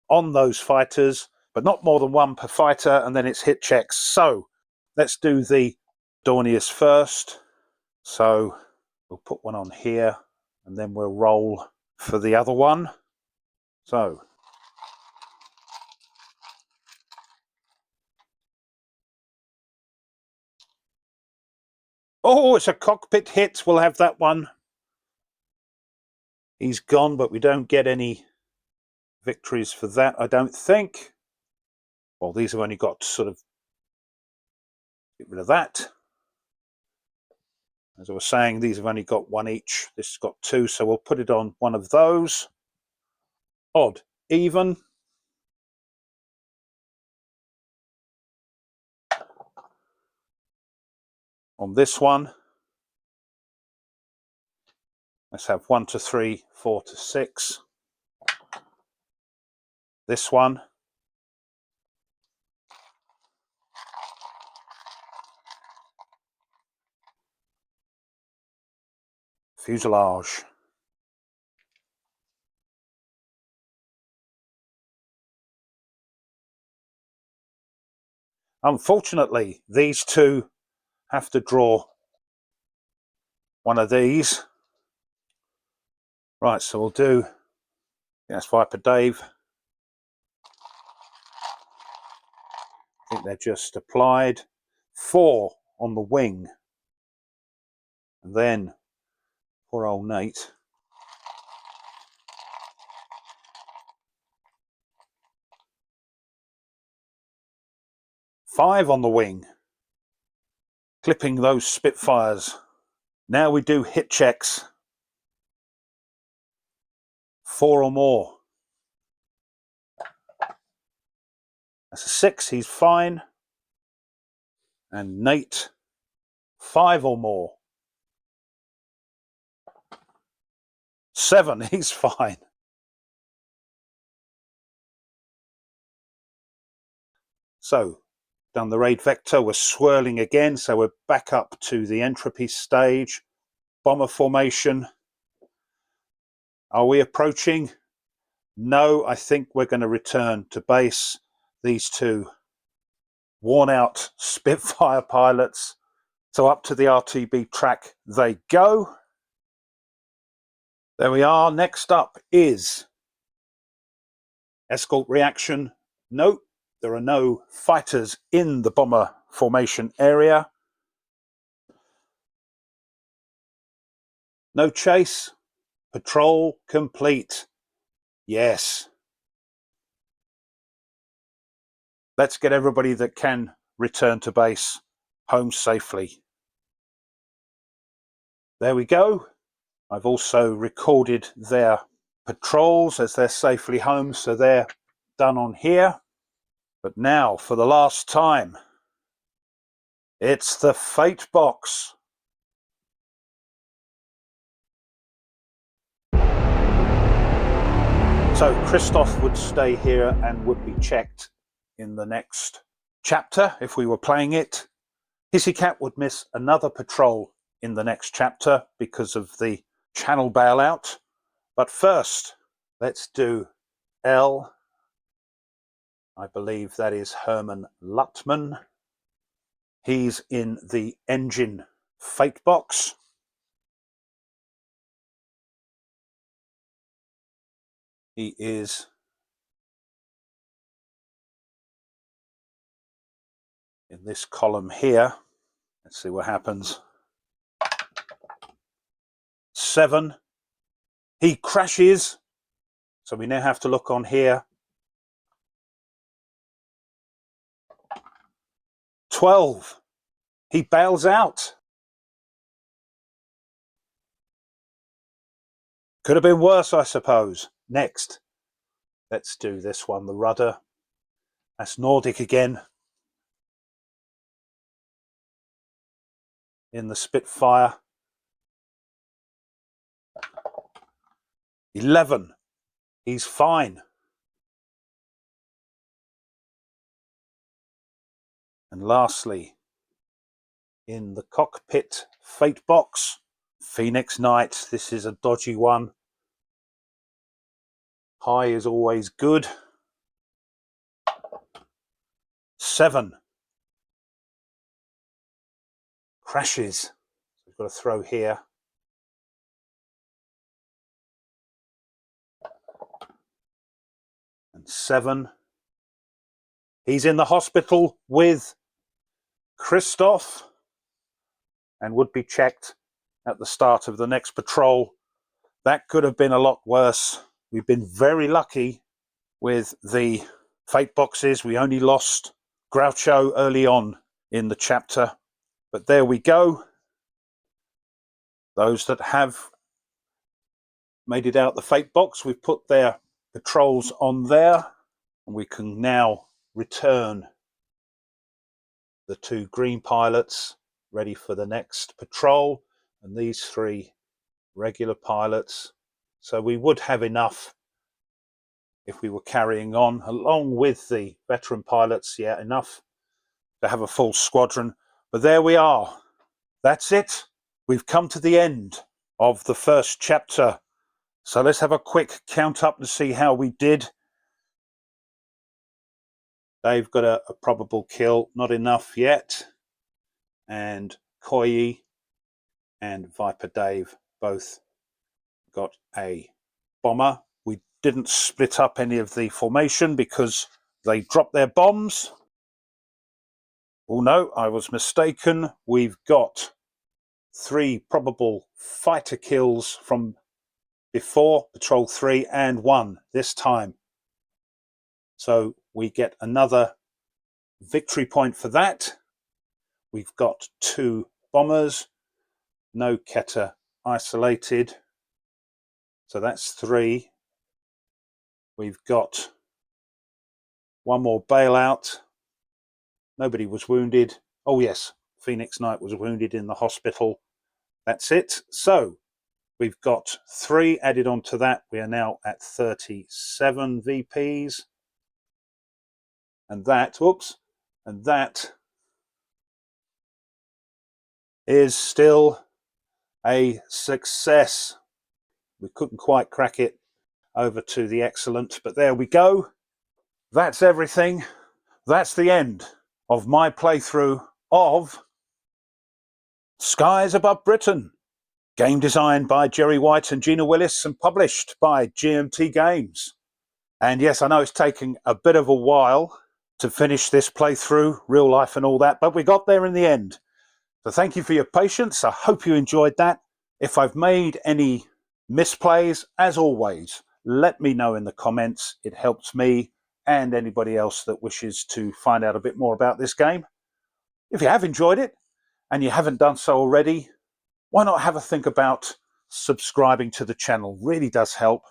on those fighters, but not more than 1 per fighter, and then it's hit checks. So let's do the Dorniers first. So we'll put one on here, and then we'll roll for the other one. So oh, it's a cockpit hit. We'll have that one. He's gone, but we don't get any victories for that, I don't think. Well, these have only got sort of, get rid of that. As I was saying, these have only got 1 each. This has got 2, so we'll put it on one of those. Odd, even. On this one, let's have 1 to 3, 4 to 6. This one. Fuselage. Unfortunately, these 2 have to draw one of these. Right, so we'll do, that's Viper Dave. I think they're just applied. 4 on the wing. And then, poor old Nate. Five on the wing. Clipping those Spitfires. Now we do hit checks. 4 or more. That's a 6, he's fine. And Nate, 5 or more. 7, he's fine. So, done the raid vector, we're swirling again, so we're back up to the entropy stage. Bomber formation. Are we approaching? No, I think we're going to return to base. These two worn out Spitfire pilots. So up to the RTB track they go. There we are. Next up is escort reaction. Nope, there are no fighters in the bomber formation area. No chase. Patrol complete. Yes. Let's get everybody that can return to base home safely. There we go. I've also recorded their patrols as they're safely home, so they're done on here. But now, for the last time, it's the fate box. So Christoph would stay here and would be checked in the next chapter if we were playing it. Hissycat would miss another patrol in the next chapter because of the channel bailout. But first, let's do L. I believe that is Herman Luttman. He's in the engine fate box. He is in this column here. Let's see what happens. 7. He crashes. So we now have to look on here. 12. He bails out. Could have been worse, I suppose. Next, let's do this one, the rudder. That's Nordic again. In the Spitfire. 11. He's fine. And lastly, in the cockpit fate box, Phoenix Knight. This is a dodgy one. High is always good. 7. Crashes. We've got to throw here. And 7. He's in the hospital with Christoph and would be checked at the start of the next patrol. That could have been a lot worse. We've been very lucky with the fate boxes. We only lost Groucho early on in the chapter. But there we go. Those that have made it out the fate box, we've put their patrols on there. And we can now return the 2 green pilots ready for the next patrol. And these 3 regular pilots. So we would have enough if we were carrying on, along with the veteran pilots, yeah, enough to have a full squadron. But there we are. That's it. We've come to the end of the first chapter. So let's have a quick count up to see how we did. They've got a probable kill, not enough yet. And Koyi and Viper Dave both got a bomber. We didn't split up any of the formation because they dropped their bombs. Oh no, I was mistaken. We've got 3 probable fighter kills from before, Patrol 3, and 1 this time. So we get another victory point for that. We've got 2 bombers, no Keter isolated. So that's 3. We've got 1 more bailout. Nobody was wounded. Oh yes, Phoenix Knight was wounded in the hospital. That's it. So we've got 3 added on to that. We are now at 37 VPs. And that, whoops, And that is still a success. We couldn't quite crack it over to the excellent, but there we go. That's everything. That's the end of my playthrough of Skies Above Britain. Game designed by Jerry White and Gina Willis and published by GMT Games. And yes, I know it's taken a bit of a while to finish this playthrough, real life and all that, but we got there in the end. So thank you for your patience. I hope you enjoyed that. If I've made any misplays, as always, let me know in the comments. It helps me and anybody else that wishes to find out a bit more about this game. If you have enjoyed it and you haven't done so already, why not have a think about subscribing to the channel? Really does help.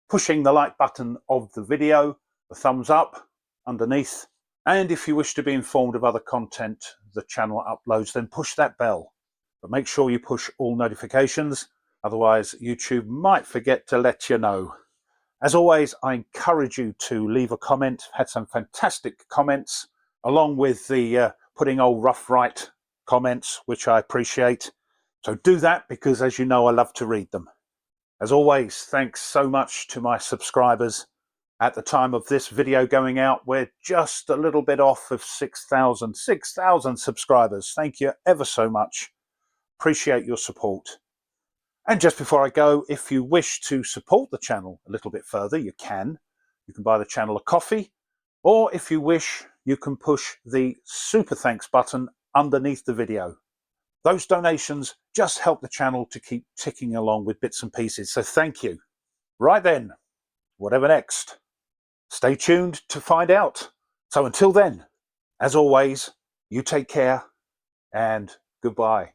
Pushing the like button of the video, the thumbs up underneath. And if you wish to be informed of other content the channel uploads, then push that bell. But make sure you push all notifications, otherwise YouTube might forget to let you know. As always, I encourage you to leave a comment. I've had some fantastic comments, along with the putting old rough right comments, which I appreciate. So do that, because as you know, I love to read them. As always, thanks so much to my subscribers. At the time of this video going out, we're just a little bit off of 6,000 subscribers. Thank you ever so much. Appreciate your support. And just before I go, if you wish to support the channel a little bit further, you can. You can buy the channel a coffee, or if you wish, you can push the super thanks button underneath the video. Those donations just help the channel to keep ticking along with bits and pieces, so thank you. Right then, whatever next, stay tuned to find out. So until then, as always, you take care and goodbye.